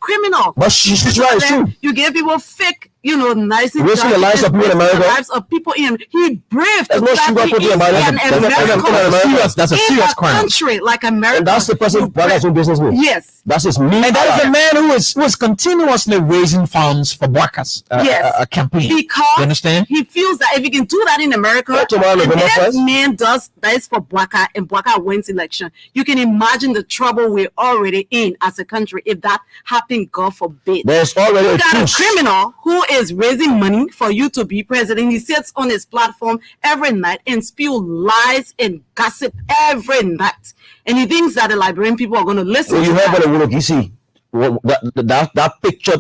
criminal. But she's right too. You give people fake nice and Risking the lives of people in America. The lives of people in he braved There's to no travel sugarcoating in about it. an That's a serious crime. country like America. And that's the person Bwaka's doing business with. Yes. That's his mean. And that is a man who is continuously raising funds for Bwaka's campaign. Because you understand? He feels that if he can do that in America, and that man does that is for Bwaka, and Bwaka wins election. You can imagine the trouble we're already in as a country if that happened, God forbid. There's already you got a criminal who is raising money for you to be president. He sits on his platform every night and spew lies and gossip every night. And he thinks that the Liberian people are going to listen to you that. Have you see that picture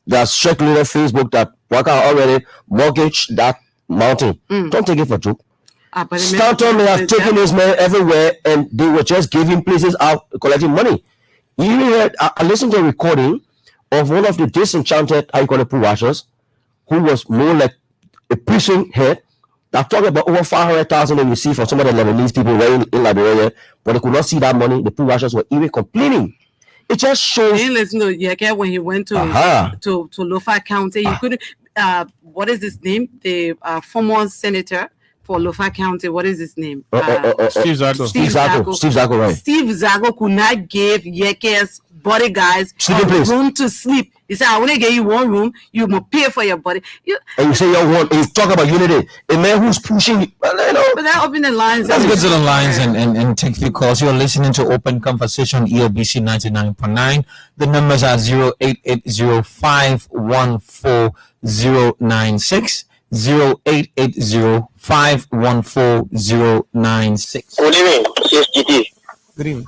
that's circulated on Facebook that Bwaka already mortgaged that mountain. Don't take it for a joke. Stanton may have taken his men everywhere and they were just giving places out, collecting money. You heard, I listened to a recording of one of the disenchanted, washers, who was more like a prison head, that talked about over 500,000 they received from some of the Lebanese people in Liberia, but they could not see that money. The poor washers were even complaining. It just shows. You listen to Yeke when he went to Lofa County. He couldn't. What is his name? The former senator for Lofa County. What is his name? Steve Zago. Steve Zago, right? Steve Zago could not give Yeke's bodyguards a room to sleep. He said, "I want to give you one room. You must pay for your body." And you say you want. And you talk about unity. A man who's pushing. But that open the lines. Let's go to the lines and take the calls. You're listening to Open Conversation, EOBC 99.9. The numbers are 0880-514-096, 0880-514-096. Good evening, CSGT. Good evening.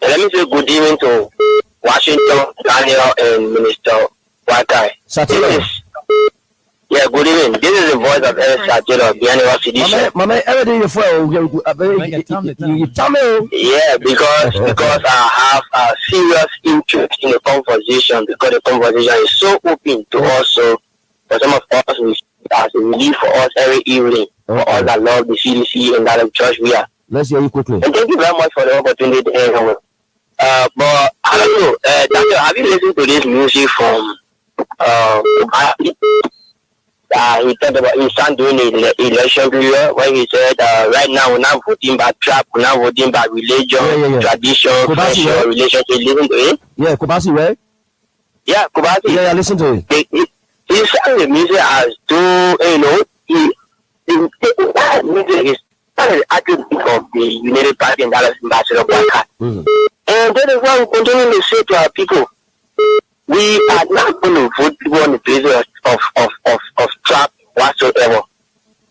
Let me say good evening to Washington, Daniel, and Minister Bwaka. Yeah, good evening. This is the voice of El Satiro, the anniversary. Mama, everything you feel, you tell me. Yeah, because I have a serious interest in the conversation, because the conversation is so open to us. So for some of us, as a relief for us every evening, for us that love the CDC and that of church we are. Let's hear you quickly. And thank you very much for the opportunity to hear. But I don't know, Doctor, have you listened to this music from he talked about his son during the election period when he said right now we're not voting by trap, we're not voting by religion, tradition, friendship, relationship. Listen to it. Yeah, Kubasi, right? Yeah, Kubasi. Yeah, listen to it. He sang the music as though, that music is an attribute of the United Party and Dallas Ambassador Bwaka. And that is why we continue to say to our people, we are not going to vote people on the basis of trap whatsoever.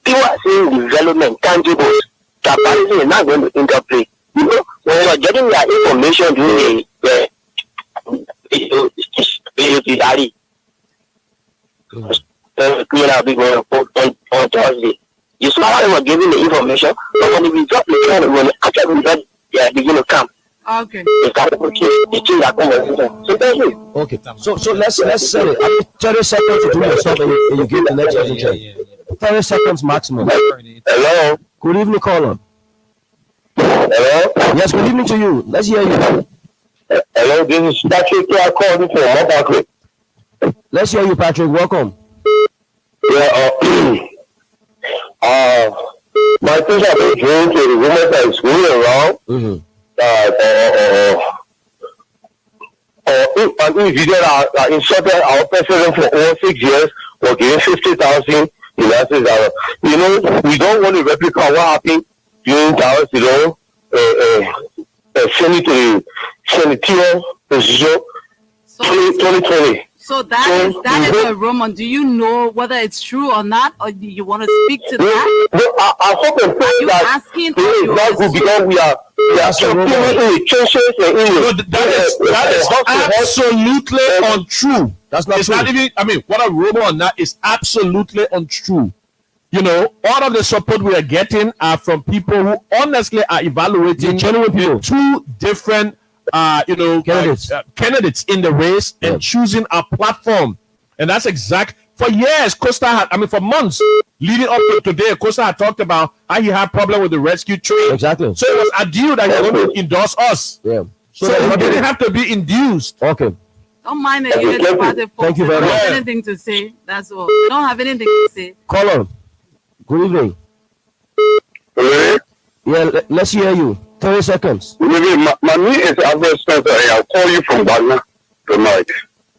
People are seeing development, tangibles. Trapalism is not going to interplay. When you are getting their information during the rally, on Thursday, you saw how they were giving the information, but when the result begin to come. Okay. Okay. So let's set it. I mean, 30 seconds to do yourself and you give the next person check. 30 seconds maximum. Hello. Good evening, caller. Hello. Yes, good evening to you. Let's hear you. Hello, this is Patrick. I called you for Patrick. Let's hear you, Patrick. Welcome. Yeah. My things have been doing to the women that is going around. If you get insulted our president for over 6 years, we're giving 50,000 United dollars. We don't want to replicate what happened during Dallas, senatorial position 2020. So that is a rumor. Do you know whether it's true or not, or do you want to speak to that? No, I hope and pray that it is not good because we are competing in churches and that is absolutely untrue. That's not true. Not even, what a rumor on that is absolutely untrue. All of the support we are getting are from people who honestly are evaluating genuine people. Two different candidates in the race and choosing a platform. And that's exact. For years, Costa had, for months leading up to today, Costa had talked about how he had problem with the rescue train. Exactly. So it was a deal that he was going to endorse us. Yeah. So he didn't have to be induced. Okay. Don't mind the Unity Party folks. Thank you very They don't much. have anything to say. That's all. They don't have anything to say. Caller, good evening. Hello? Yeah, let's hear you. 30 seconds. My name is Albert Spencer. I'll call you from Ghana tonight.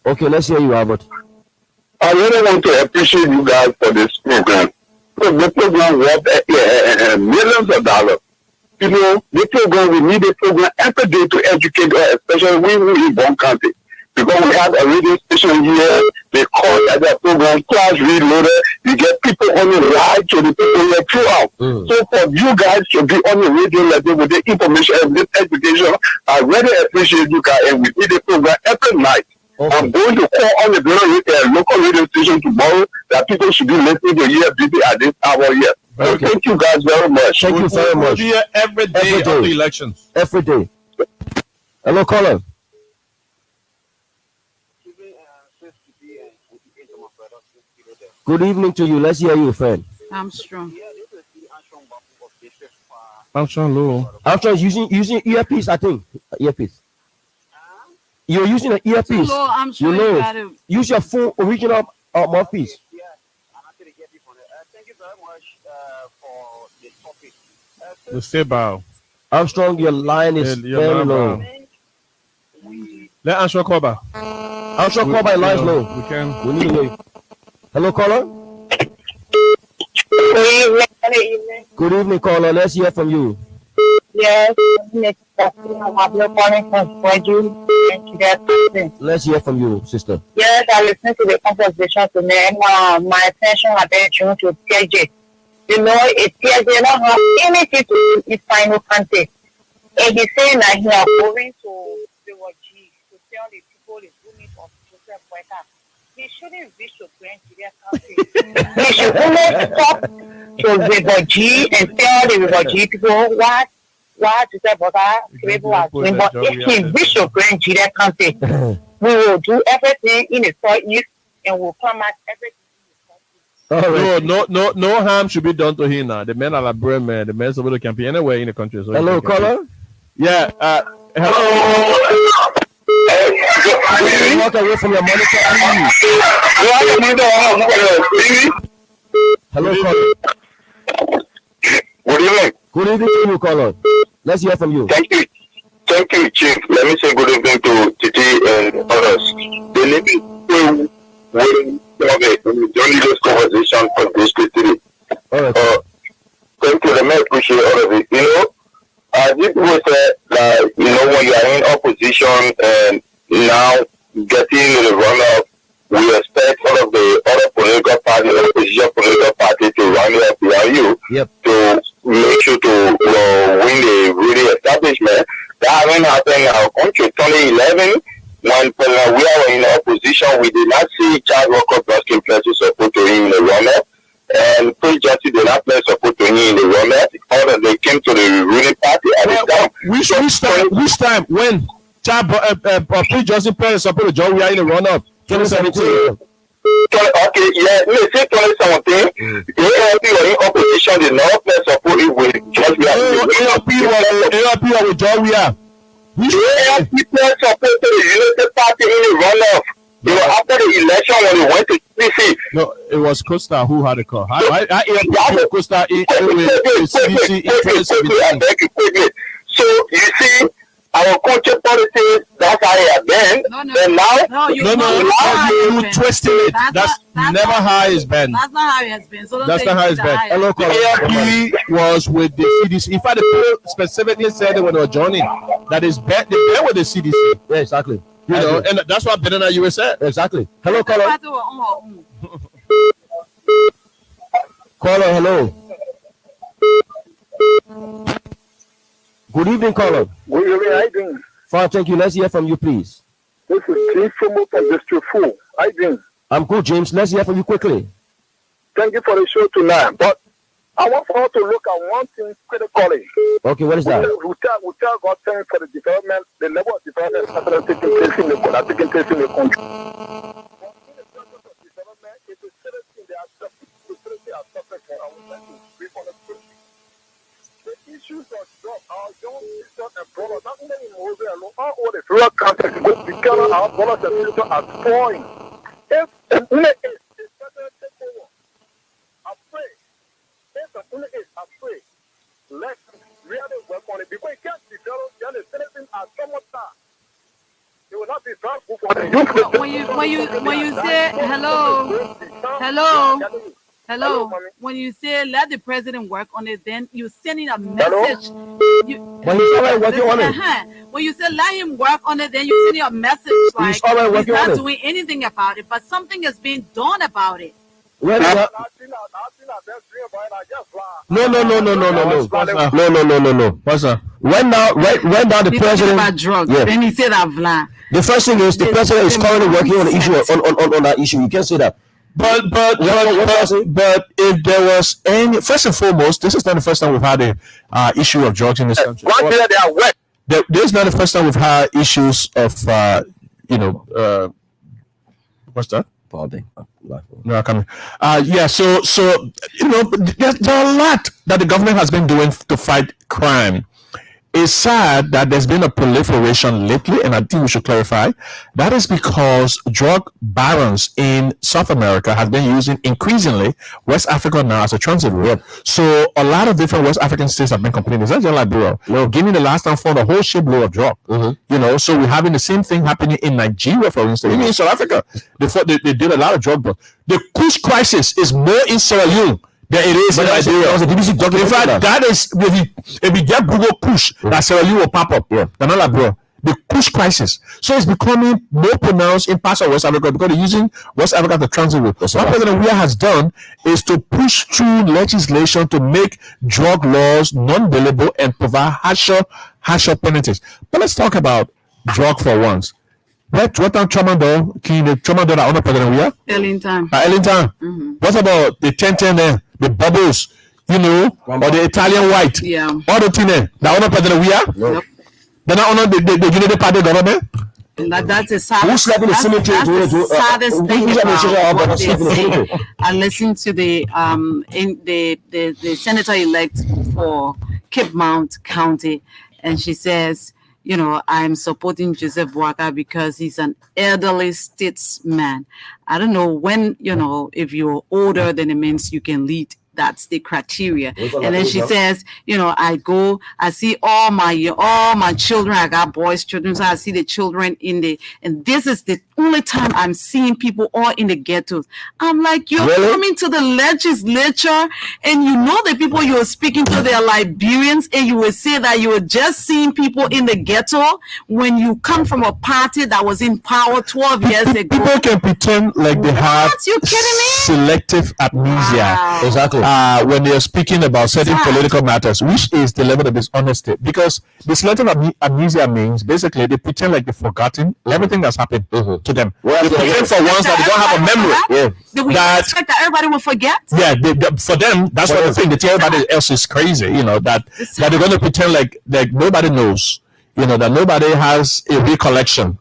Okay, let's hear you, Albert. I really want to appreciate you guys for this program. Because the program worth millions of dollars. You know, the program, we need a program every day to educate us, especially we in one country. Because we have a radio station here, they call that program Class Reloaded. You get people on the ride to the people here throughout. So for you guys to be on the radio level with the information and this education, I really appreciate you guys, and we need a program every night. Okay. I'm going to call on the local radio station tomorrow that people should be listening to here busy at this hour here. So Okay. thank you guys very much. Thank you very We'll much. be here every day Every of day. the elections. Every day. Hello, caller. Good evening to you. Let's hear you, friend. I'm strong. Function low. Armstrong is using earpiece, I think. Earpiece. You're using an earpiece. So I'm sure You you know. got it. Use your full original mouthpiece. Thank you very much for the topic. The stay bow. Armstrong, your line is Yeah, very line low. bow. Let Answer call back. Armstrong, call by line low. We can. We need to hear you. Hello, caller. Good evening. Good evening, caller. Let's hear from you. Yes, I'm calling from Swaju. Let's hear from you, sister. Yes, I listened to the conversation today. My attention has been tuned to TJ. You know, TJ don't have anything to do with final content. And he's saying that he are going to the G to tell the people the unit of Joseph Boyka. He shouldn't reach to Grand Nigeria country. He should only talk to the G and tell the G people what Joseph Boyka was doing. But if he reach to Grand Nigeria country, we will do everything in the southeast and we'll come out everything. All right. No harm should be done to him now. The men are like brave men. The men are supposed to campaign anywhere in the country. So Hello, he can campaign. caller. Yeah. Hello. You walk away from your monitor, please. Hello, caller. Good evening. Good evening to you, caller. Let's hear from you. Thank you, Chief. Let me say good evening to Titi and others. The living when during this conversation from this today. All right. Thank you. Let me appreciate all of it. You know, this was like, you know, when you are in opposition and now getting in the run-up, we expect all of the other political parties, opposition political parties to run up behind you to make sure to win the really establishment. That hasn't happened in our country. 2011, when we were in opposition, we did not see Chad Walker Boston pledges support to him in the run-up. And Prince Jesse did not pledge support to him in the run-up. All that they came to the ruling party at the time. Which time? When Chad Prince Johnson pledged support to John, we are in the run-up. 2017. Okay, yeah, let's say 2017, the ALP were in opposition, did not pledge support it with just ALP was with John Weah. The ALP pledged support to the United Party in the runoff. You know, after the election when he went to CDC. No, it was Costa who had the call. I ALP Costa in CDC in 2017. So, you see, our culture politics, that's how it has been. And now, you twisting it. That's never how it's been. That's not how it has been. So don't That's say not how it's been. Hello, caller. ALP was with the CDC. In fact, the poll specifically said when they were joining that is bet with the CDC. Yeah, exactly. You know, and that's what Benana USA said. Exactly. Hello, caller. Caller, hello. Good evening, caller. good evening, how you doing? Fine, thank you. Let's hear from you, please. This is James Fomo from District 4. How you doing? I'm good, James. Let's hear from you quickly. Thank you for the show tonight. But I want for us to look at one thing critically. Okay, what is that? We tell God thanks for the development, the level of development that is taking place in the country. But in the process of development, it is seriously they are suffering for our to brief on the issues of job, our Let's really work on it because it can't be done. The citizens are so much time. It will not be done for the youth. When you say hello, when you say let the president work on it, then you're sending a message. But he's already working on it. When you say let him work on it, then you're sending a message like he's not doing anything about it, but something is being done about it. No. When now the president about drugs, yeah. Then he said that The first thing is the president is currently working on the issue on that issue. You can't say that. But if there was any, first and foremost, this is not the first time we've had a issue of drugs in this country. This is not the first time we've had issues of what's that? No, coming. Yeah. So there are a lot that the government has been doing to fight crime. It's sad that there's been a proliferation lately, and I think we should clarify that is because drug barons in South America have been using increasingly West Africa now as a transit route. Yep. So a lot of different West African states have been complaining. It's not just Liberia. No, Guinea the last time found a whole shipload of drug. So we're having the same thing happening in Nigeria, for instance. Even in South Africa, they did a lot of drug, but the Kush crisis is more in Sierra Leone. There it is in Nigeria. In fact, that is if you get Google Kush, that Sierra Leone will pop up. Yeah, they're not like bro. The Kush crisis. So it's becoming more pronounced in parts of West Africa because they're using West Africa as the transit route. What President Weah has done is to push through legislation to make drug laws non-bailable and provide harsher penalties. But let's talk about drug for once. What Trauma do? Can you Trauma do that under President Weah? Ellington. What about the 1010 there? The bubbles, or the Italian white, all the thing there. That honor President Weah. Yep. They're not honor the Unity Party government. That's the saddest. Who's slapping the cemetery? That's the saddest thing about what they're saying. I listened to the senator-elect for Cape Mount County, and she says, I'm supporting Joseph Boakai because he's an elderly statesman. I don't know when, if you're older, then it means you can lead. That's the criteria. And then she says, I see all my children. I got boys' children, so I see the children and this is the only time I'm seeing people all in the ghettos. I'm like, you're coming to the legislature, and the people you're speaking to, they're Liberians, and you will say that you were just seeing people in the ghetto when you come from a party that was in power 12 years ago. People can pretend like they have selective amnesia. Wow. Exactly. When they are speaking about certain political matters, which is the level of dishonesty. Because the selective amnesia means basically they pretend like they've forgotten everything that's happened to them. They pretend for once that they don't have a memory. Do we expect that everybody will forget? Yeah, for them, that's what they think. They tell everybody else is crazy, that they're going to pretend like nobody knows, that nobody has a recollection,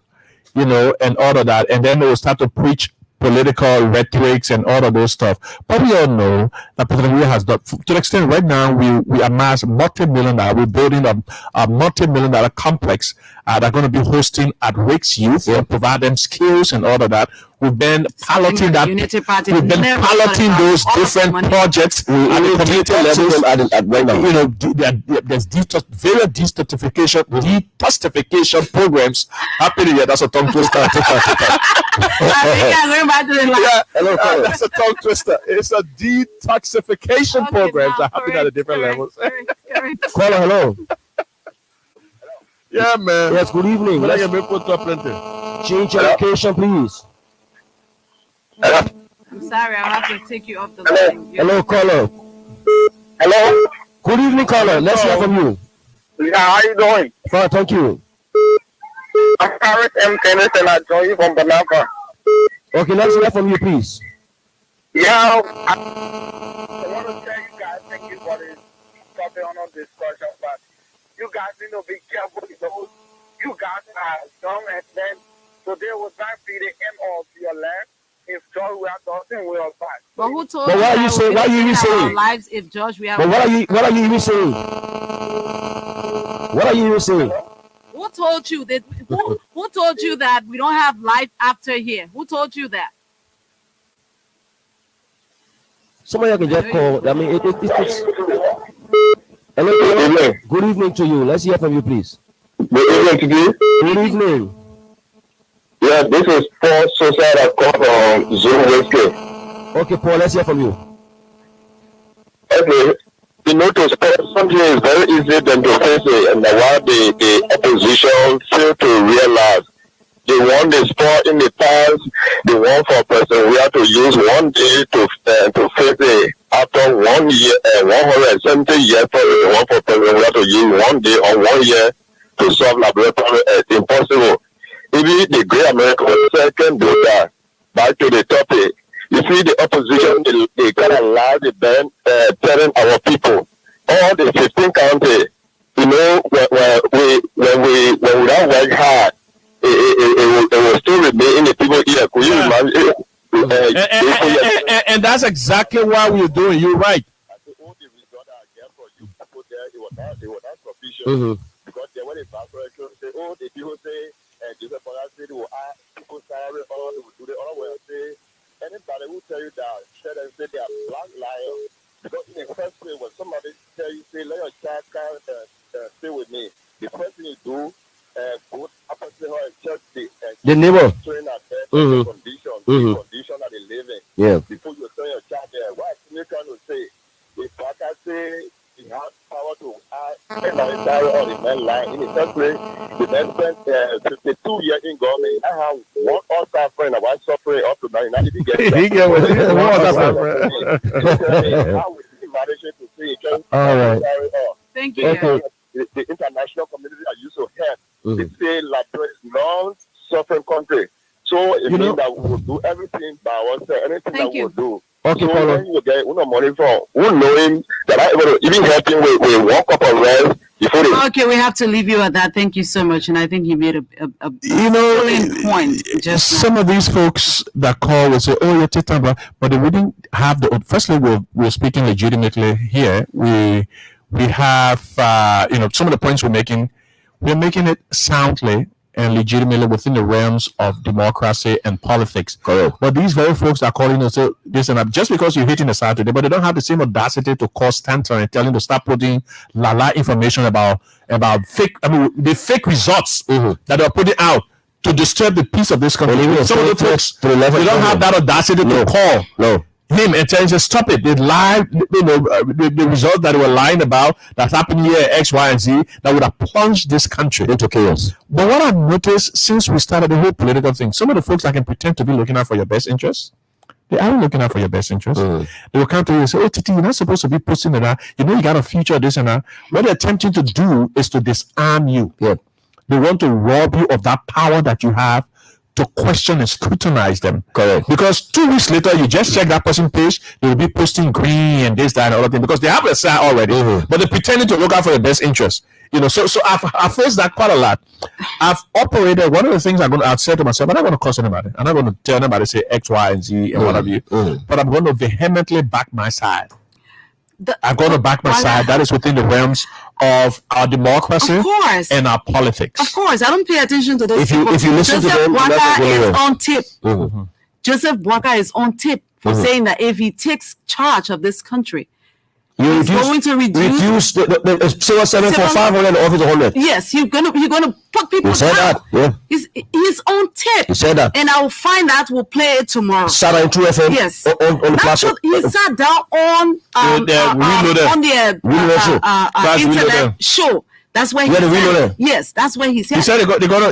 and all of that. And then they will start to preach political rhetorics and all of those stuff. But we all know that President Weah has done, to the extent right now, we amass multi-million dollar, we're building a multi-million dollar complex that are going to be hosting at Wakes Youth and provide them skills and all of that. We've been piloting that. We've been piloting those different projects at the community level. Right now, there's various detoxification programs happening here. That's a tongue twister. That's a tongue twister. It's a detoxification programs that happen at the different levels. Caller, hello. Yeah, man. Yes, good evening. Let's get me put up plenty. Change your location, please. I'm sorry, I'll have to take you off the line. Hello, caller. Hello? Good evening, caller. Let's hear from you. Yeah, how you doing? Fine, thank you. I'm Paris M. Tennis and I join you from Banapa. Okay, let's hear from you, please. Yeah, I want to tell you guys, thank you for this topic on our discussion, but you guys need to be careful because you guys are young and then today was not be the end of your life if George Weah doesn't will back. But who told But you what are you that saying? What are you even our saying? lives if George Weah? But what are you even saying? What are you saying? Who told you that? Who told you that we don't have life after here? Who told you that? Somebody can just call. I mean, it's hello. Good evening to you. Let's hear from you, please. Good evening to you. Good evening. Yeah, this is Paul Sosa that called from Zoom Whiskey. Okay, Paul, let's hear from you. Okay. You know, to spell something is very easy than to face it, and while the opposition fail to realize the one they sport in the past, the one for President, we have to use one day to face it. After 1 year, 170 years for the one for President, we have to use 1 day or 1 year to solve laboratory. It's impossible. Even the great American can do that. Back to the topic. You see, the opposition, they can allow the ban telling our people, all the 15 counties, you know, when we don't work hard, it will still remain in the people here. Could you imagine? And that's exactly what we're doing. You're right. All the result I get for you people there, it was not sufficient. Because they were the evaporation, say, oh, the people say, Joseph Bola said, they will ask people salary, or they will do the other way, say, anybody who tell you that, share and say they are black liars. Because in the first place, when somebody tell you, say, let your child stay with me, the first thing you do, go up and say, oh, check the neighbor. Train at the condition that they live in. Yeah. Before you tell your child there, what you trying to say? If I can say, he has power to act on the main line. In the first place, the man spent 52 years in government. I have one all-star friend, and one suffering up to now. He didn't get it. He get one all-star friend. How would he manage to say it? All right. Thank you. Okay. The international community are used to help. They say Liberia is non-suffering country. So it means that we will do everything by ourselves, anything that we will do. Okay, so Paulo. when you get money from, who know him, that I able to even help him with 1 cup of rice before they... Okay, we have to leave you at that. Thank you so much. And I think he made a You know, brilliant point. Just some of these folks that call will say, "Oh, you're Titan," but they wouldn't have the. Firstly, we're speaking legitimately here. We have some of the points we're making it soundly and legitimately within the realms of democracy and politics. Correct. But these very folks are calling us, this and that, just because you're hitting the side today, but they don't have the same audacity to call Stanton and tell him to start putting information about fake, the fake results that they're putting out to disturb the peace of this country. Some of the folks, they don't have that audacity to call him and tell him, stop it. They lie, the results that they were lying about that's happened here, X, Y, and Z, that would have plunged this country into chaos. But what I've noticed since we started the whole political thing, some of the folks that can pretend to be looking out for your best interests, they aren't looking out for your best interests. They will come to you and say, "Oh, Titi, you're not supposed to be posting that. You know, you got a future, this and that." What they're attempting to do is to disarm you. Yeah. They want to rob you of that power that you have to question and scrutinize them. Correct. Because 2 weeks later, you just check that person page, they will be posting green and this, that, and all of them because they have a side already, but they're pretending to look out for your best interest. So I've faced that quite a lot. I've operated, one of the things I've said to myself, I'm not going to curse anybody. I'm not going to tell anybody, say X, Y, and Z and what have you, but I'm going to vehemently back my side. I'm going to back my side. That is within the realms of our democracy and our politics. Of course, I don't pay attention to those people. If you listen Joseph to them, Boakai is on tip. Joseph Boakai is on tip for saying that if he takes charge of this country, he's going to reduce the civil servant from 500 to office 100. Yes, you're gonna put people He said down. that. Yeah. He's on tip. He said that. And I will find that. We'll play it tomorrow. Saturday 2 FM. Yes. On the platform. He sat down on the internet show. That's where he said. Yes, that's where he said. He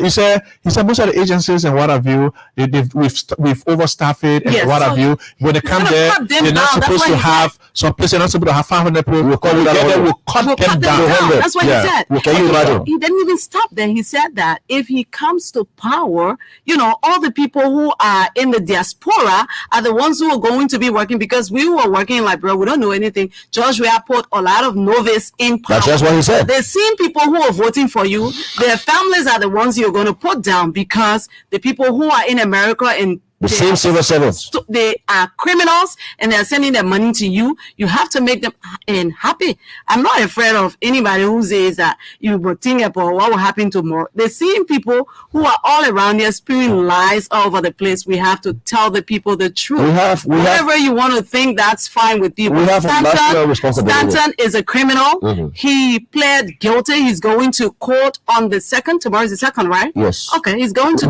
said he said most of the agencies and what have you, we've overstaffed it and what have you. When they come there, they're not supposed to have some place. They're not supposed to have 500 people. We'll cut them down. That's what he said. Can you imagine? He didn't even stop there. He said that if he comes to power, all the people who are in the diaspora are the ones who are going to be working, because we were working in Liberia. We don't know anything. George Weah put a lot of novice in power. That's just what he said. They're seeing people who are voting for you. Their families are the ones you're going to put down, because the people who are in America and The same civil servants. They are criminals and they're sending their money to you. You have to make them happy. I'm not afraid of anybody who says that you will think about what will happen tomorrow. They're seeing people who are all around here spewing lies all over the place. We have to tell the people the truth. Whatever you want to think, that's fine with you. We have a national responsibility. Stanton is a criminal. He pled guilty. He's going to court on the 2nd. Tomorrow is the 2nd, right? Yes. Okay, he's going to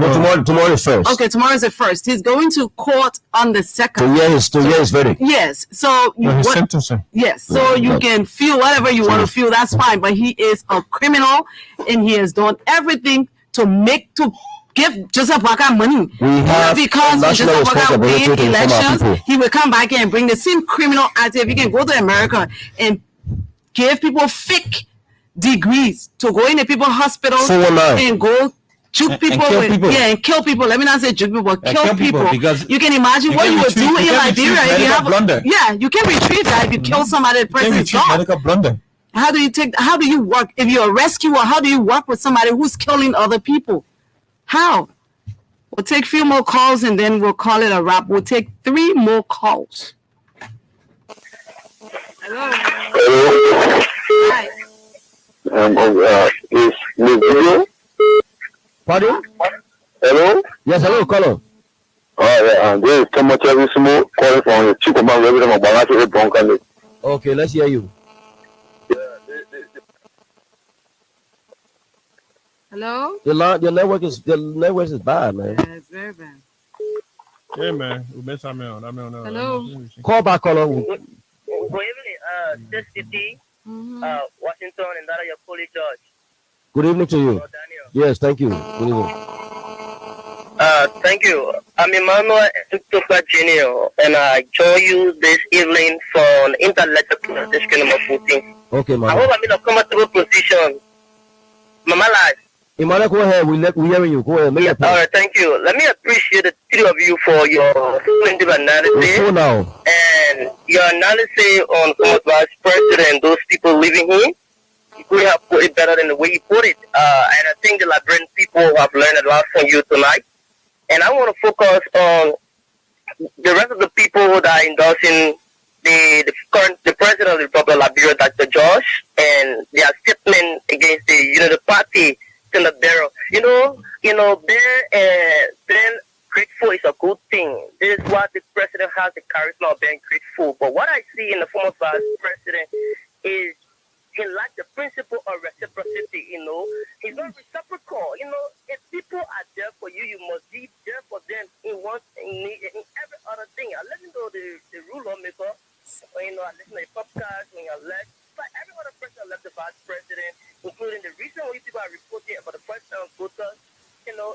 tomorrow is first. Okay, tomorrow is the 1st. He's going to court on the 2nd. To hear his verdict. Yes. So sentencing. Yes. So you can feel whatever you want to feel. That's fine. But he is a criminal, and he has done everything to give Joseph Boakai money. Because when Joseph Boakai win elections, he will come back and bring the same criminal active. He can go to America and give people fake degrees to go into people's hospitals and go juke people and kill people. Let me not say juke people, kill people. Because you can imagine what you would do in Liberia if you have you can retrieve that if you kill somebody. The person's gone. How do you work if you're a rescuer? How do you work with somebody who's killing other people? How? We'll take a few more calls and then we'll call it a wrap. We'll take 3 more calls. Hello. Hi. Is Nigeria? Pardon? Hello? Yes, hello, caller. This is Thomas Chavisimo calling from the Chief Command Resident of Bangato Broncos. Okay, let's hear you. Hello? The network is bad, man. Yeah, it's very bad. Hey, man. Hello? Call back, caller. Good evening, this city, Washington, and that of your colleague George. Good evening to you. Yes, thank you. Good evening. Thank you. I'm Emmanuel Tuka Jr., and I join you this evening for an intellectual discussion of Putin. Okay, man. I hope I'm in a comfortable position. Mama life. Emmanuel, go ahead. We're hearing you. Go ahead. All right, thank you. Let me appreciate the 3 of you for your splendid analysis and your analysis on former Vice President, those people living here. You could have put it better than the way you put it. And I think the Liberian people have learned a lot from you tonight. And I want to focus on the rest of the people that are endorsing the president of the Republic of Liberia, Dr. Josh, and their statement against the United Party, Senator Barrow. Being grateful is a good thing. This is what the president has, the charisma of being grateful. But what I see in the former vice president is he lacks the principle of reciprocity. He's not reciprocal. If people are there for you, you must be there for them in every other thing. I listen to the rule lawmaker. I listen to the podcast when you're left. But every other person left the vice president, including the reason why people are reporting about the president of voters.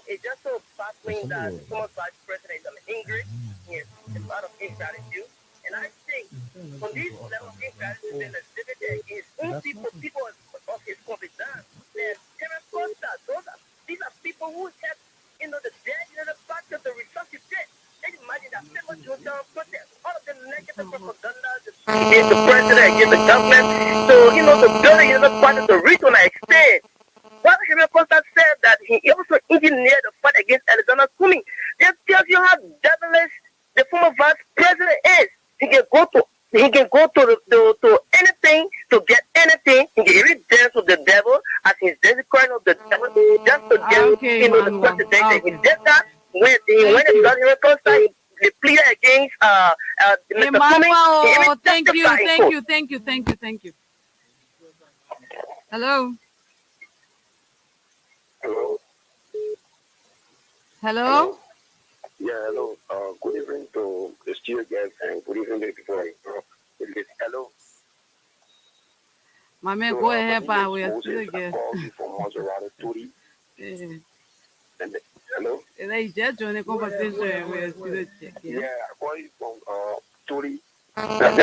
It's just so baffling that the former vice president is angry. He has a lot of ingratitude. And I think on this level of ingratitude and exhibited against own people of his confidence, and Terence Costa, these are people who have, the dead, the fact of the resuscitate. They imagine that people do protest. All of the negative propaganda against the president, against the government. So, the building is not part of the reason I explained. What Terence Costa said that he also engineered the fight against Alexander Kumi. That tells you how devilish the former vice president is. He can go to anything to get anything. He can even dance with the devil as he's desecrating of the devil just to get the president. He did that when he went and got him Costa. He pleaded against Mr. Emmanuel, thank you. Hello. Hello. Yeah, hello. Good evening to the studio guests and good evening to the people. Hello. My man, go ahead, by we are still guests. Hello. They just joined the conversation. We are still checking. Yeah, I'm calling from Tori. I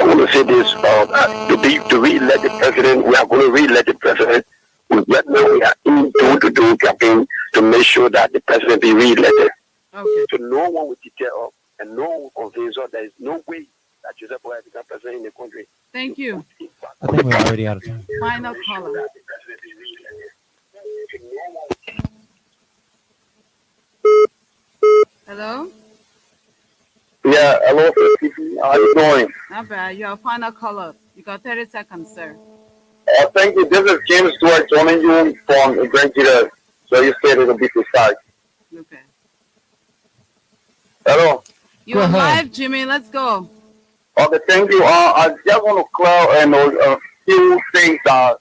want to say this. To re-elect the president, we are going to re-elect the president. Right now, we are to do campaign to make sure that the president be re-elected. Okay. So no one will detail up and no one will convince us there is no way that Joseph Boakai become president in the country. Thank you. I think we're already out of time. Final caller. Hello? Yeah, hello, TV. How you doing? Not bad. Your final caller. You got 30 seconds, sir. Thank you. This is James Stewart joining you from Nigeria. So you said it'll be precise. Okay. Hello. You're live, Jimmy. Let's go. Okay, thank you. I just want to clear a few things that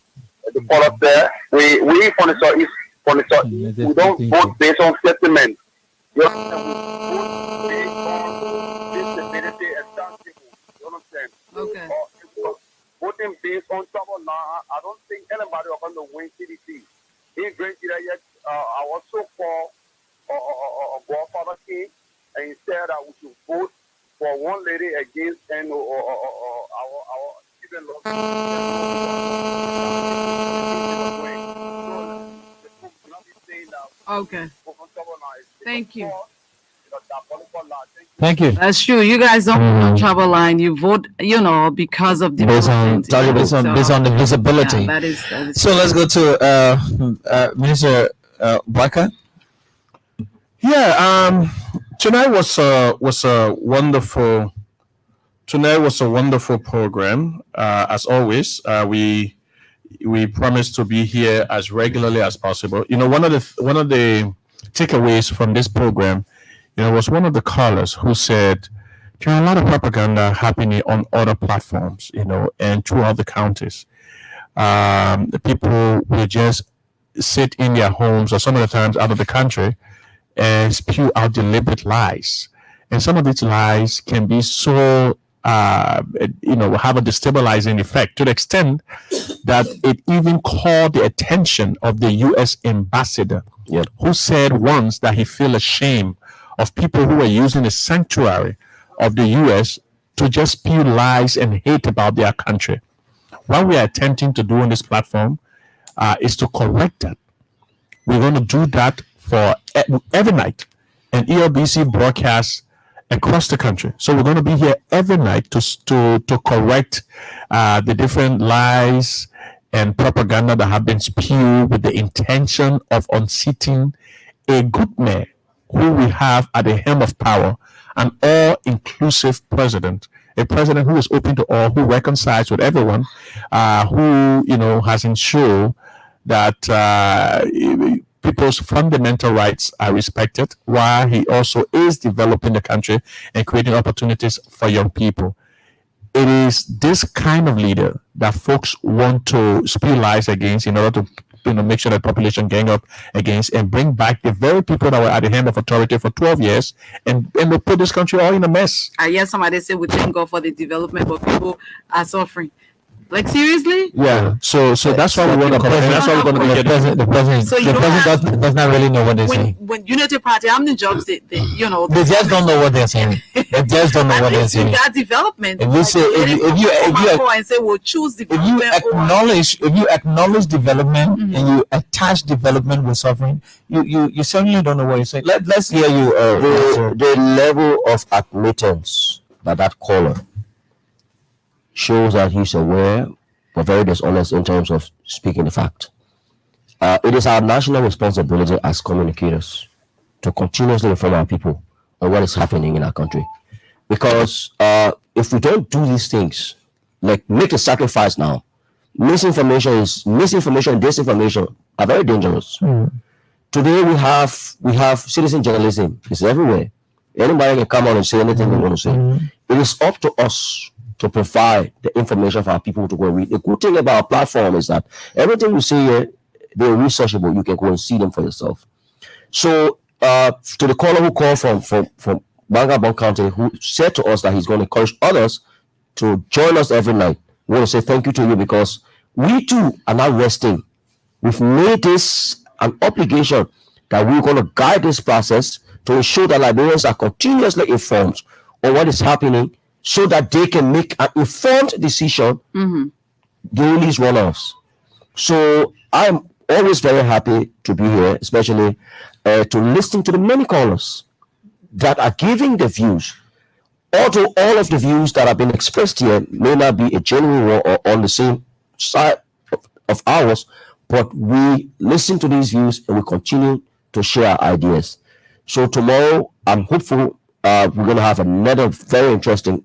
the caller there. We from the Southeast, we don't vote based on sentiment. We vote based on disability and sensible. You understand? Okay. Voting based on trouble now, I don't think anybody is going to win CDC. In Great yet, I was so for a Godfather King, and he said that we should vote for one lady against and our children lost. Okay. Thank you. Thank you. That's true. You guys don't vote on travel line. You vote, because of Based on, development. based on the visibility. Yeah, that is So let's go to Minister Barker. Yeah, tonight was a wonderful program. As always, we promise to be here as regularly as possible. One of the takeaways from this program, was one of the callers who said there are a lot of propaganda happening on other platforms, and throughout the counties. The people will just sit in their homes or some of the times out of the country and spew out deliberate lies. And some of these lies can be so, have a destabilizing effect to the extent that it even called the attention of the U.S. ambassador, who said once that he feel ashamed of people who were using the sanctuary of the U.S. to just spew lies and hate about their country. What we are attempting to do on this platform is to correct that. We're going to do that for every night, and ELBC broadcasts across the country. So we're going to be here every night to correct the different lies and propaganda that have been spewed with the intention of unseating a good man who we have at the helm of power, an all-inclusive president, a president who is open to all, who reconciles with everyone, who has ensured that people's fundamental rights are respected, while he also is developing the country and creating opportunities for young people. It is this kind of leader that folks want to spew lies against in order to make sure that population gang up against and bring back the very people that were at the hand of authority for 12 years and they put this country all in a mess. I hear somebody say we thank God for the development, but people are suffering. Like, seriously? Yeah. So that's why we want to correct. That's why we're going to get The president does not really know what they're saying. When Unity Party, how many jobs they They just don't know what they're saying. They just don't know what they're saying. You got development. If you say and say we'll choose development, if you acknowledge development and you attach development with suffering, you certainly don't know what you're saying. Let's hear you. The level of admittance by that caller shows that he's aware but very dishonest in terms of speaking the fact. It is our national responsibility as communicators to continuously inform our people on what is happening in our country. Because if we don't do these things, like make a sacrifice now, misinformation and disinformation are very dangerous. Today we have citizen journalism. It's everywhere. Anybody can come on and say anything they want to say. It is up to us to provide the information for our people to go and read. The good thing about our platform is that everything you see here, they're researchable. You can go and see them for yourself. So to the caller who called from Bangabong County, who said to us that he's going to encourage others to join us every night, we want to say thank you to you, because we too are now resting. We've made this an obligation that we're going to guide this process to ensure that Liberians are continuously informed on what is happening, so that they can make an informed decision during these runoffs. So I'm always very happy to be here, especially to listen to the many callers that are giving the views. Although all of the views that have been expressed here may not be a genuine one or on the same side of ours, but we listen to these views and we continue to share our ideas. So tomorrow, I'm hopeful we're going to have another very interesting,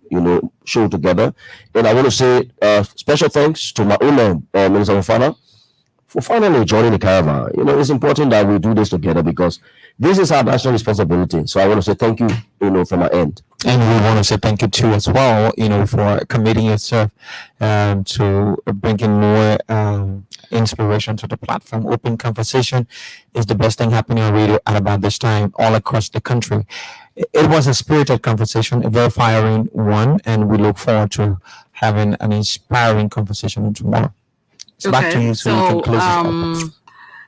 show together. And I want to say special thanks to my own Minister Fofana for finally joining the caravan. It's important that we do this together because this is our national responsibility. So I want to say thank you, from my end. And we want to say thank you too as well, for committing yourself to bringing more inspiration to the platform. Open conversation is the best thing happening on radio at about this time all across the country. It was a spirited conversation, a very firing one, and we look forward to having an inspiring conversation tomorrow. So back to you so you can close this up.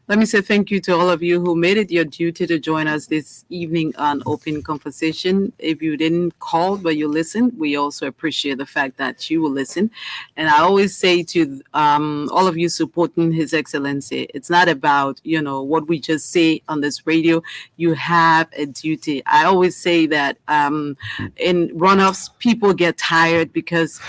Let me say thank you to all of you who made it your duty to join us this evening on Open Conversation. If you didn't call, but you listened, we also appreciate the fact that you will listen. And I always say to all of you supporting His Excellency, it's not about, what we just say on this radio. You have a duty. I always say that in runoffs, people get tired because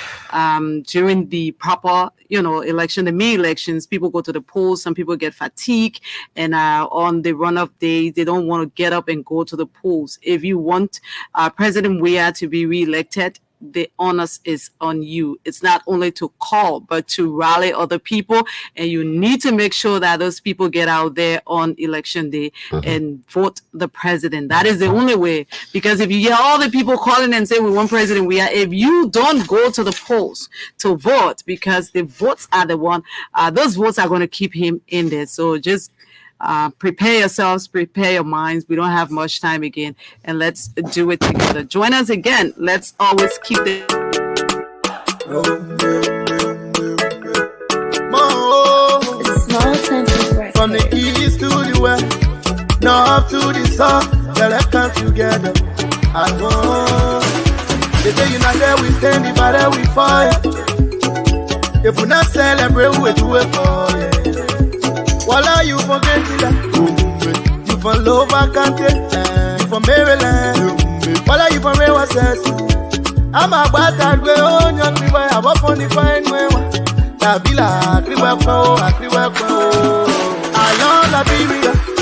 during the proper, election, the May elections, people go to the polls, some people get fatigued. And on the runoff days, they don't want to get up and go to the polls. If you want President Weah to be reelected, the onus is on you. It's not only to call, but to rally other people. And you need to make sure that those people get out there on election day and vote the president. That is the only way. Because if you get all the people calling and saying we want President Weah, if you don't go to the polls to vote, because the votes are the one, those votes are going to keep him in there. So just prepare yourselves, prepare your minds. We don't have much time again, and let's do it together. Join us again. Let's always keep the from the east to the west, north to the south, let's come together at home. They say you're not there, we stand, the battle we fight. If we not celebrate, we do it for you. While you forget that, you from Lower Country, you from Maryland, while you from Rewa says, I'm a bad and we own your river, I'm up on the fine way. Tabila, Kriwako, I love Liberia.